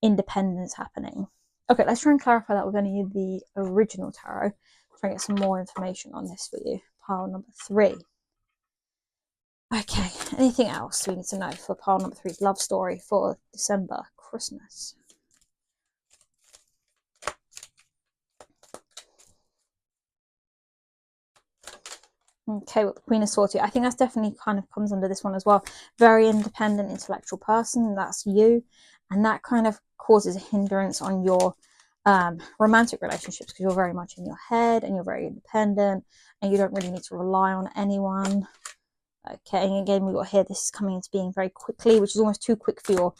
independence happening. Okay, let's try and clarify that with any of the original tarot. Try and get some more information on this for you. Pile number 3. Okay, anything else we need to know for pile number 3's love story for December, Christmas? Okay, well, the Queen of Swords, I think that's definitely kind of comes under this one as well. Very independent, intellectual person, that's you. And that kind of causes a hindrance on your romantic relationships, because you're very much in your head and you're very independent and you don't really need to rely on anyone. Okay, and again, we've got here, this is coming into being very quickly, which is almost too quick for your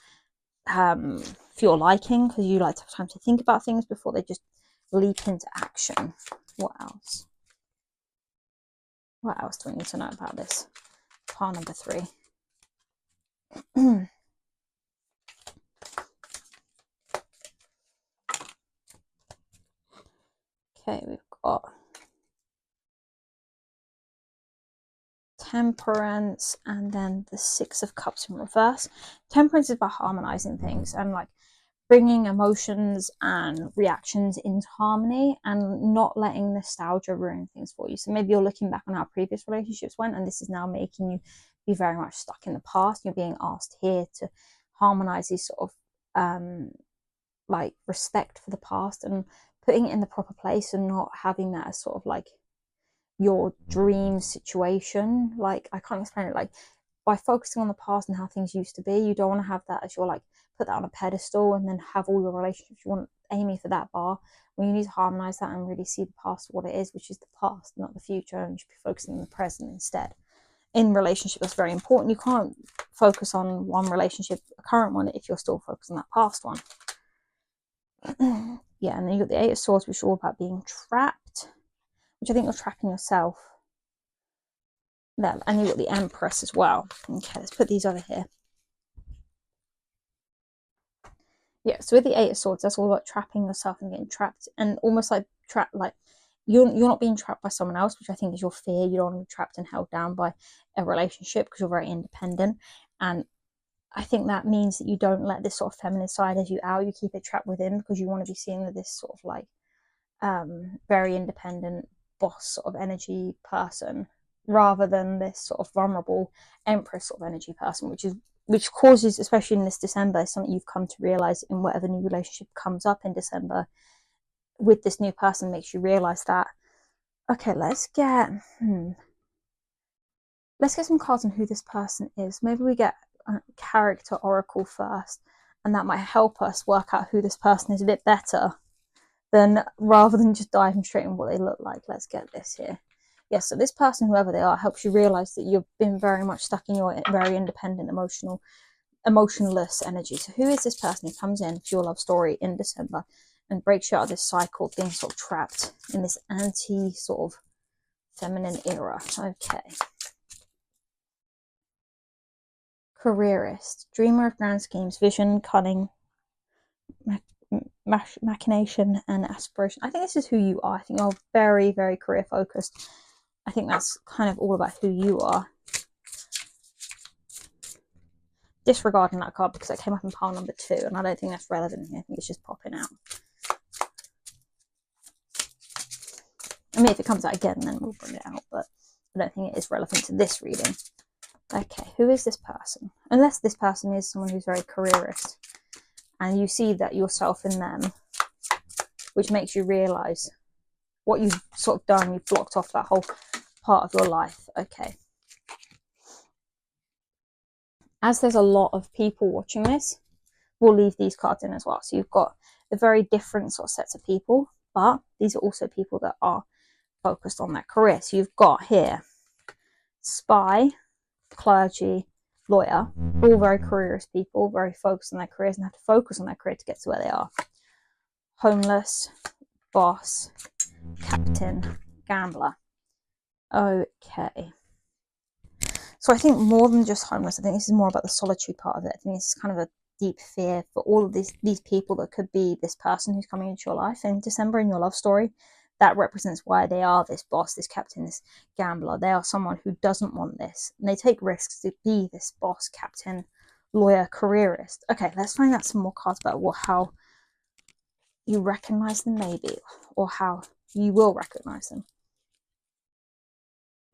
liking, because you like to have time to think about things before they just leap into action. What else? What else do we need to know about this? Pile number 3. Okay, we've got Temperance, and then the Six of Cups in reverse. Temperance is about harmonizing things and like bringing emotions and reactions into harmony and not letting nostalgia ruin things for you. So maybe you're looking back on how previous relationships went, and this is now making you be very much stuck in the past. You're being asked here to harmonize these sort of like respect for the past and putting it in the proper place, and not having that as sort of like your dream situation. Like, I can't explain it. Like, by focusing on the past and how things used to be, you don't want to have that as your like put that on a pedestal and then have all your relationships you want aiming for that bar, when you need to harmonize that and really see the past for what it is, which is the past, not the future, and you should be focusing on the present instead. In relationship, that's very important. You can't focus on one relationship, a current one, if you're still focused on that past one. Yeah, and then you got the Eight of Swords, which is all about being trapped, which I think you're trapping yourself. There, and you got the Empress as well. Okay, let's put these over here. Yeah, so with the Eight of Swords, that's all about trapping yourself and getting trapped, and almost like trapped, like you're not being trapped by someone else, which I think is your fear. You don't want to be trapped and held down by a relationship because you're very independent, and I think that means that you don't let this sort of feminine side as you out. You keep it trapped within because you want to be seen as this sort of like very independent boss sort of energy person, rather than this sort of vulnerable Empress sort of energy person, which causes, especially in this December, something you've come to realize in whatever new relationship comes up in December with this new person, makes you realize that. Okay, let's get some cards on who this person is. Maybe we get a character oracle first, and that might help us work out who this person is a bit better, than rather than just diving straight in what they look like. Let's get this here. Yes, so this person, whoever they are, helps you realize that you've been very much stuck in your very independent, emotionless energy. So who is this person who comes in for your love story in December and breaks you out of this cycle of being sort of trapped in this anti sort of feminine era? Okay. Careerist, dreamer of grand schemes, vision, cunning, machination and aspiration. I think this is who you are. I think you're very, very career focused. I think that's kind of all about who you are. Disregarding that card because it came up in pile number 2, and I don't think that's relevant here. I think it's just popping out. I mean, if it comes out again, then we'll bring it out, but I don't think it is relevant to this reading. Okay, who is this person? Unless this person is someone who's very careerist, and you see that yourself in them, which makes you realise what you've sort of done. You've blocked off that whole part of your life. Okay. As there's a lot of people watching this, we'll leave these cards in as well. So you've got a very different sort of sets of people, but these are also people that are focused on their career. So you've got here spy, clergy, lawyer, all very careerist people, very focused on their careers and have to focus on their career to get to where they are. Homeless, boss, captain, gambler. Okay. So I think more than just homeless, I think this is more about the solitude part of it. I think this is kind of a deep fear for all of these people that could be this person who's coming into your life in December in your love story. That represents why they are this boss, this captain, this gambler. They are someone who doesn't want this. And they take risks to be this boss, captain, lawyer, careerist. Okay, let's find out some more cards about how you recognize them maybe, or how you will recognize them.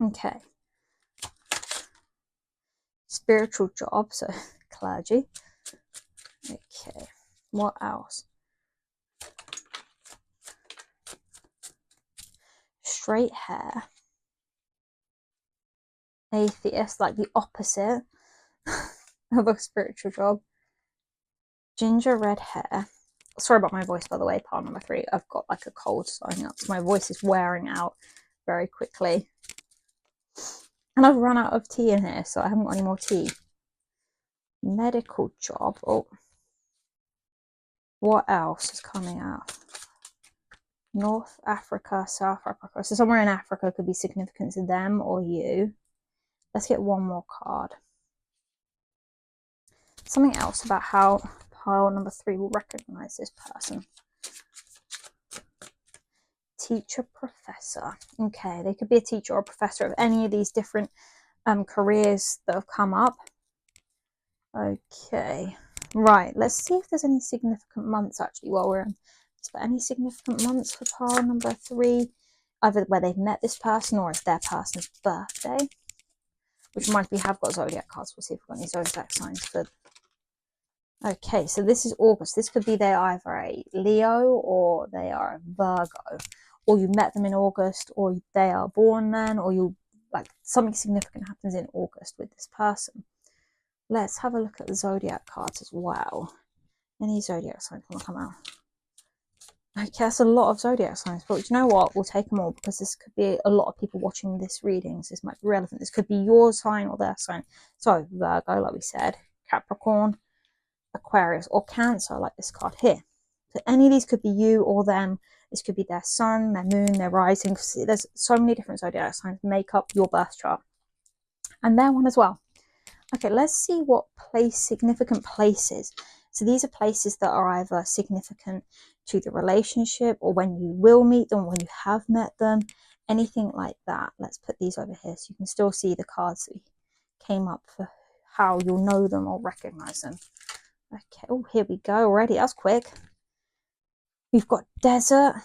Okay. Spiritual job, so clergy. Okay, what else? Straight hair. Atheist, like the opposite of a spiritual job. Ginger red hair. Sorry about my voice, by the way, pile number 3. I've got like a cold starting up, so my voice is wearing out very quickly. And I've run out of tea in here, so I haven't got any more tea. Medical job. Oh. What else is coming out? North Africa, South Africa. So somewhere in Africa could be significant to them or you. Let's get one more card. Something else about how pile number 3 will recognize this person. Teacher, professor. Okay, they could be a teacher or a professor of any of these different careers that have come up. Okay, right, let's see if there's any significant months actually while we're in. Is there any significant months for pile number 3? Either where they've met this person or it's their person's birthday. Which reminds me, we have got zodiac cards. We'll see if we've got any zodiac signs for. Okay, so this is August. This could be they're either a Leo or they are a Virgo. Or you met them in August, or they are born then, or you like something significant happens in August with this person. Let's have a look at the zodiac cards as well. Any zodiac signs want to come out? Okay, that's a lot of zodiac signs, but you know what? We'll take them all because this could be a lot of people watching this reading. So this might be relevant. This could be your sign or their sign. So Virgo, like we said, Capricorn, Aquarius, or Cancer, like this card here. So any of these could be you or them. This could be their sun, their moon, their rising. There's so many different zodiac signs make up your birth chart. And their one as well. Okay, let's see what significant places. So these are places that are either significant to the relationship or when you will meet them, when you have met them, anything like that. Let's put these over here so you can still see the cards that came up for how you'll know them or recognize them. Okay, oh, here we go already. That was quick. We've got desert,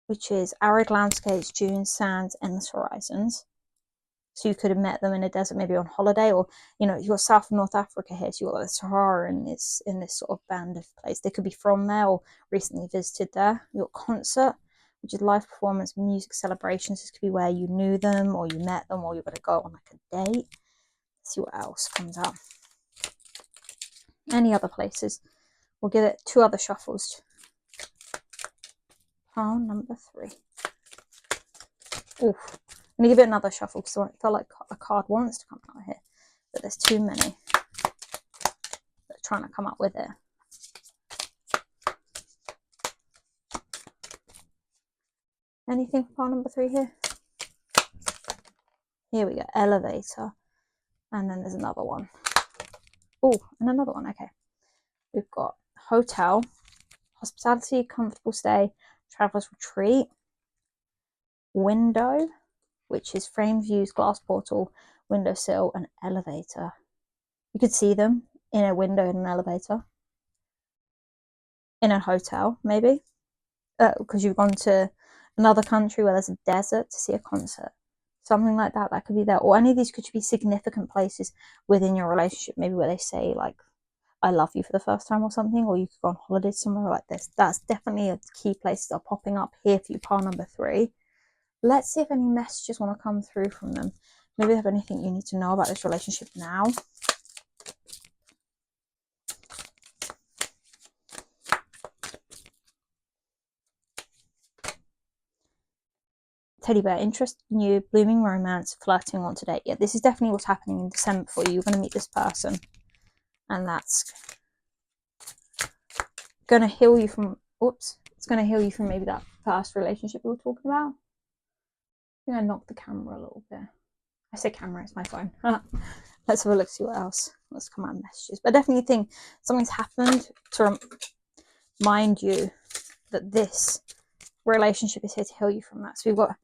which is arid landscapes, dunes, sands, endless horizons. So you could have met them in a desert, maybe on holiday, or you know, you've got South and North Africa here. So you've got the Sahara in this sort of band of place. They could be from there or recently visited there. You've got concert, which is live performance, music celebrations. This could be where you knew them or you met them or you're going to go on like a date. Let's see what else comes out. Any other places? We'll give it 2 other shuffles. Pile number 3. Oof. I'm going to give it another shuffle because I felt like a card wants to come out here. But there's too many that are trying to come up with it. Anything for pile number 3 here? Here we go. Elevator. And then there's another one. Oh, and another one. Okay. We've got hotel, hospitality, comfortable stay, traveler's retreat, window, which is frame views, glass portal, windowsill, and elevator. You could see them in a window in an elevator, in a hotel, maybe, because you've gone to another country where there's a desert to see a concert. Something like that, that could be there. Or any of these could be significant places within your relationship, maybe where they say, like, I love you for the first time or something, or you could go on holiday somewhere like this. That's definitely a key place that are popping up here for you, pile number 3. Let's see if any messages want to come through from them. Maybe they have anything you need to know about this relationship now. Teddy bear, interest in you, blooming romance, flirting on today. Yeah, this is definitely what's happening in December for you. You're going to meet this person, and that's going to heal you from, it's going to heal you from maybe that past relationship we were talking about. I think I knocked the camera a little bit. I say camera, it's my phone. Let's have a look, see what else. Let's come out messages. But I definitely think something's happened to remind you that this relationship is here to heal you from that. So we've got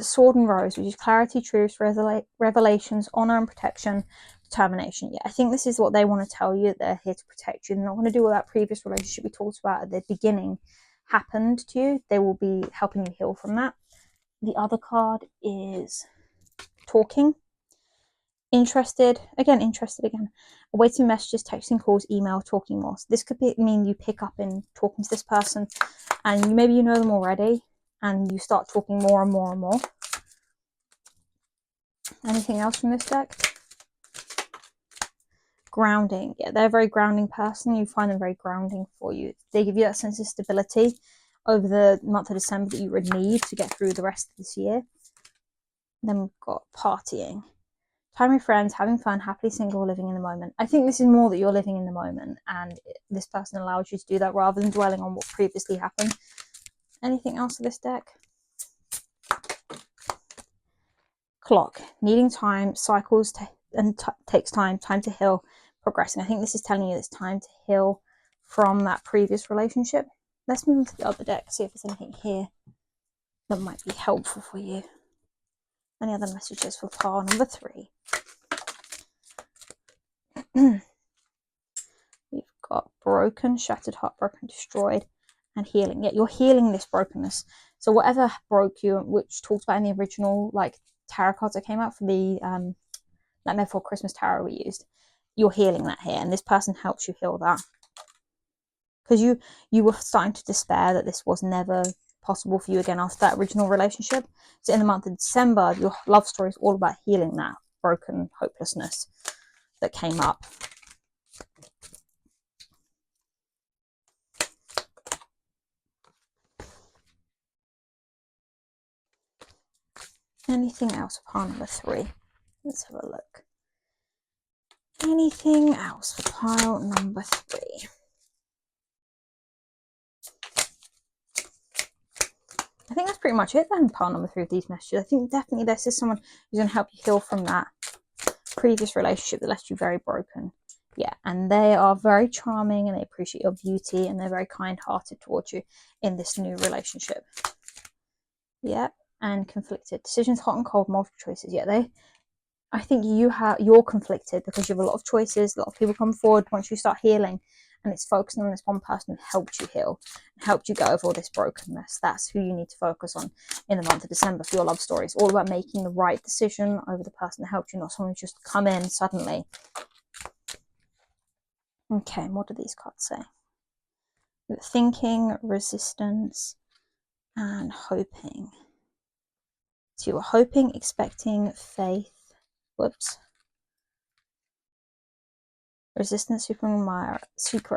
Sword and Rose, which is clarity, truths, revelations, honor and protection, determination. Yeah, I think this is what they want to tell you. They're here to protect you. They're not going to do what that previous relationship we talked about at the beginning happened to you. They will be helping you heal from that. The other card is talking. Interested again, awaiting messages, texting, calls, email, talking more. So this could mean you pick up in talking to this person, and maybe you know them already, and you start talking more and more and more. Anything else from this deck? Grounding. Yeah, they're a very grounding person. You find them very grounding for you. They give you that sense of stability over the month of December that you would need to get through the rest of this year. Then we've got partying. Time with friends, having fun, happily single, living in the moment. I think this is more that you're living in the moment, and this person allows you to do that rather than dwelling on what previously happened. Anything else with this deck? Clock. Needing time, cycles, takes time to heal, progressing. I think this is telling you it's time to heal from that previous relationship. Let's move on to the other deck, see if there's anything here that might be helpful for you. Any other messages for pile number 3? We've got broken, shattered, heartbroken, destroyed, and healing. Yeah, you're healing this brokenness. So whatever broke you, which talked about in the original like tarot cards that came out for the Nightmare Before Christmas tarot we used, you're healing that here, and this person helps you heal that. Because you were starting to despair that this was never possible for you again after that original relationship. So in the month of December, your love story is all about healing that broken hopelessness that came up. Anything else for pile number 3? Let's have a look. Anything else for pile number 3? I think that's pretty much it then, pile number 3 of these messages. I think definitely this is someone who's going to help you heal from that previous relationship that left you very broken. Yeah, and they are very charming, and they appreciate your beauty, and they're very kind-hearted towards you in this new relationship. Yeah, and conflicted. Decisions, hot and cold, multiple choices. Yeah, I think you're conflicted because you have a lot of choices, a lot of people come forward once you start healing, and it's focusing on this one person who helped you heal, helped you go over all this brokenness. That's who you need to focus on in the month of December for your love story. It's all about making the right decision over the person that helped you, not someone who's just come in suddenly. Okay, what do these cards say? Thinking, resistance, and hoping. So you're hoping, expecting, faith. Whoops. Resistance, secret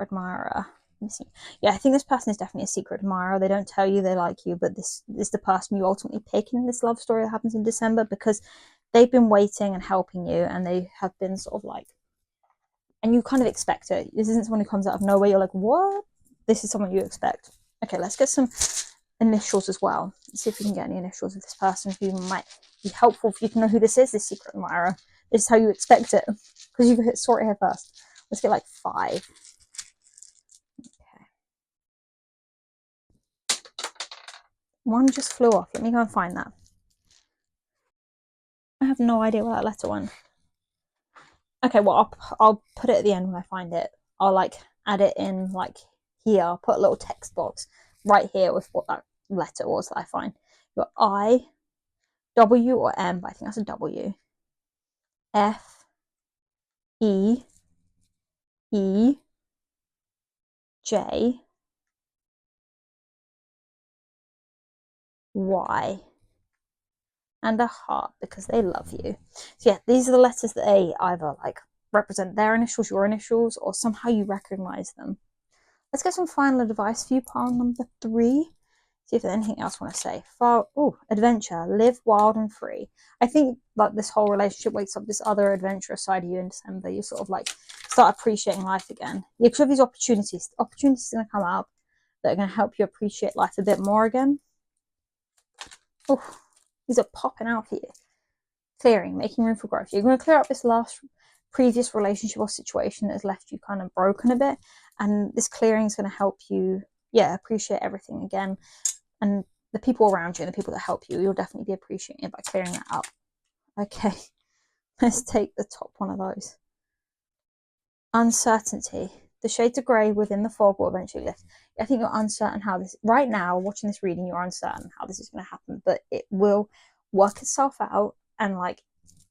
admirer. Let me see. Yeah, I think this person is definitely a secret admirer. They don't tell you they like you, but this is the person you ultimately pick in this love story that happens in December, because they've been waiting and helping you, and they have been sort of like, and you kind of expect it. This isn't someone who comes out of nowhere. You're like, what? This is someone you expect. Okay, let's get some initials as well. Let's see if we can get any initials of this person who might be helpful for you to know who this is, this secret admirer. This is how you expect it, because you saw it here first. Let's get like 5. Okay. One just flew off. Let me go and find that. I have no idea where that letter went. Okay, well, I'll put it at the end when I find it. I'll like add it in like here. I'll put a little text box right here with what that letter was that I find. Your I, W or M, but I think that's a W. F, E, E, J, Y, and a heart because they love you. So yeah, these are the letters that they either like represent their initials, your initials, or somehow you recognize them. Let's get some final advice for you, pile number 3. See if there's anything else I want to say. Adventure, live wild and free. I think like this whole relationship wakes up this other adventurous side of you in December. You sort of like start appreciating life again. You have these opportunities. Opportunities are going to come up that are going to help you appreciate life a bit more again. Oh, these are popping out for you. Clearing, making room for growth. You're going to clear up this previous relationship or situation that has left you kind of broken a bit, and this clearing is going to help you, appreciate everything again. And the people around you and the people that help you, you'll definitely be appreciating it by clearing that up. Okay, let's take the top one of those. Uncertainty. The shades of grey within the fog will eventually lift. I think you're uncertain how this, right now, watching this reading, you're uncertain how this is going to happen, but it will work itself out and like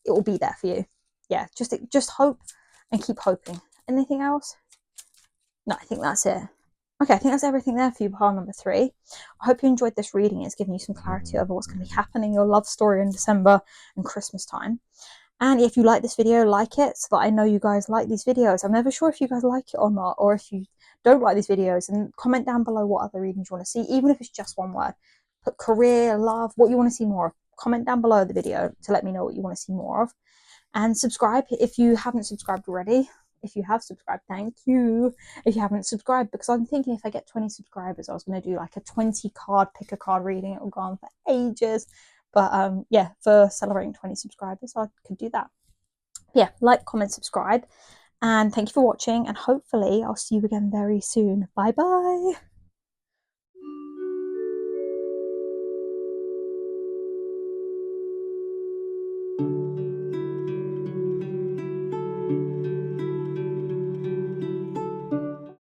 it will be there for you. Yeah, just hope and keep hoping. Anything else? No, I think that's it. Okay, I think that's everything there for you, pile number 3. I hope you enjoyed this reading. It's given you some clarity over what's going to be happening in your love story in December and Christmas time. And if you like this video, like it so that I know you guys like these videos. I'm never sure if you guys like it or not, or if you don't like these videos, and comment down below what other readings you want to see, even if it's just one word. Put career, love, what you want to see more of. Comment down below the video to let me know what you want to see more of. And subscribe if you haven't subscribed already. If you have subscribed, thank you. If you haven't subscribed, because I'm thinking if I get 20 subscribers, I was going to do like a 20 card, pick a card reading. It will go on for ages. But yeah, for celebrating 20 subscribers, I could do that. Yeah, like, comment, subscribe. And thank you for watching. And hopefully I'll see you again very soon. Bye bye.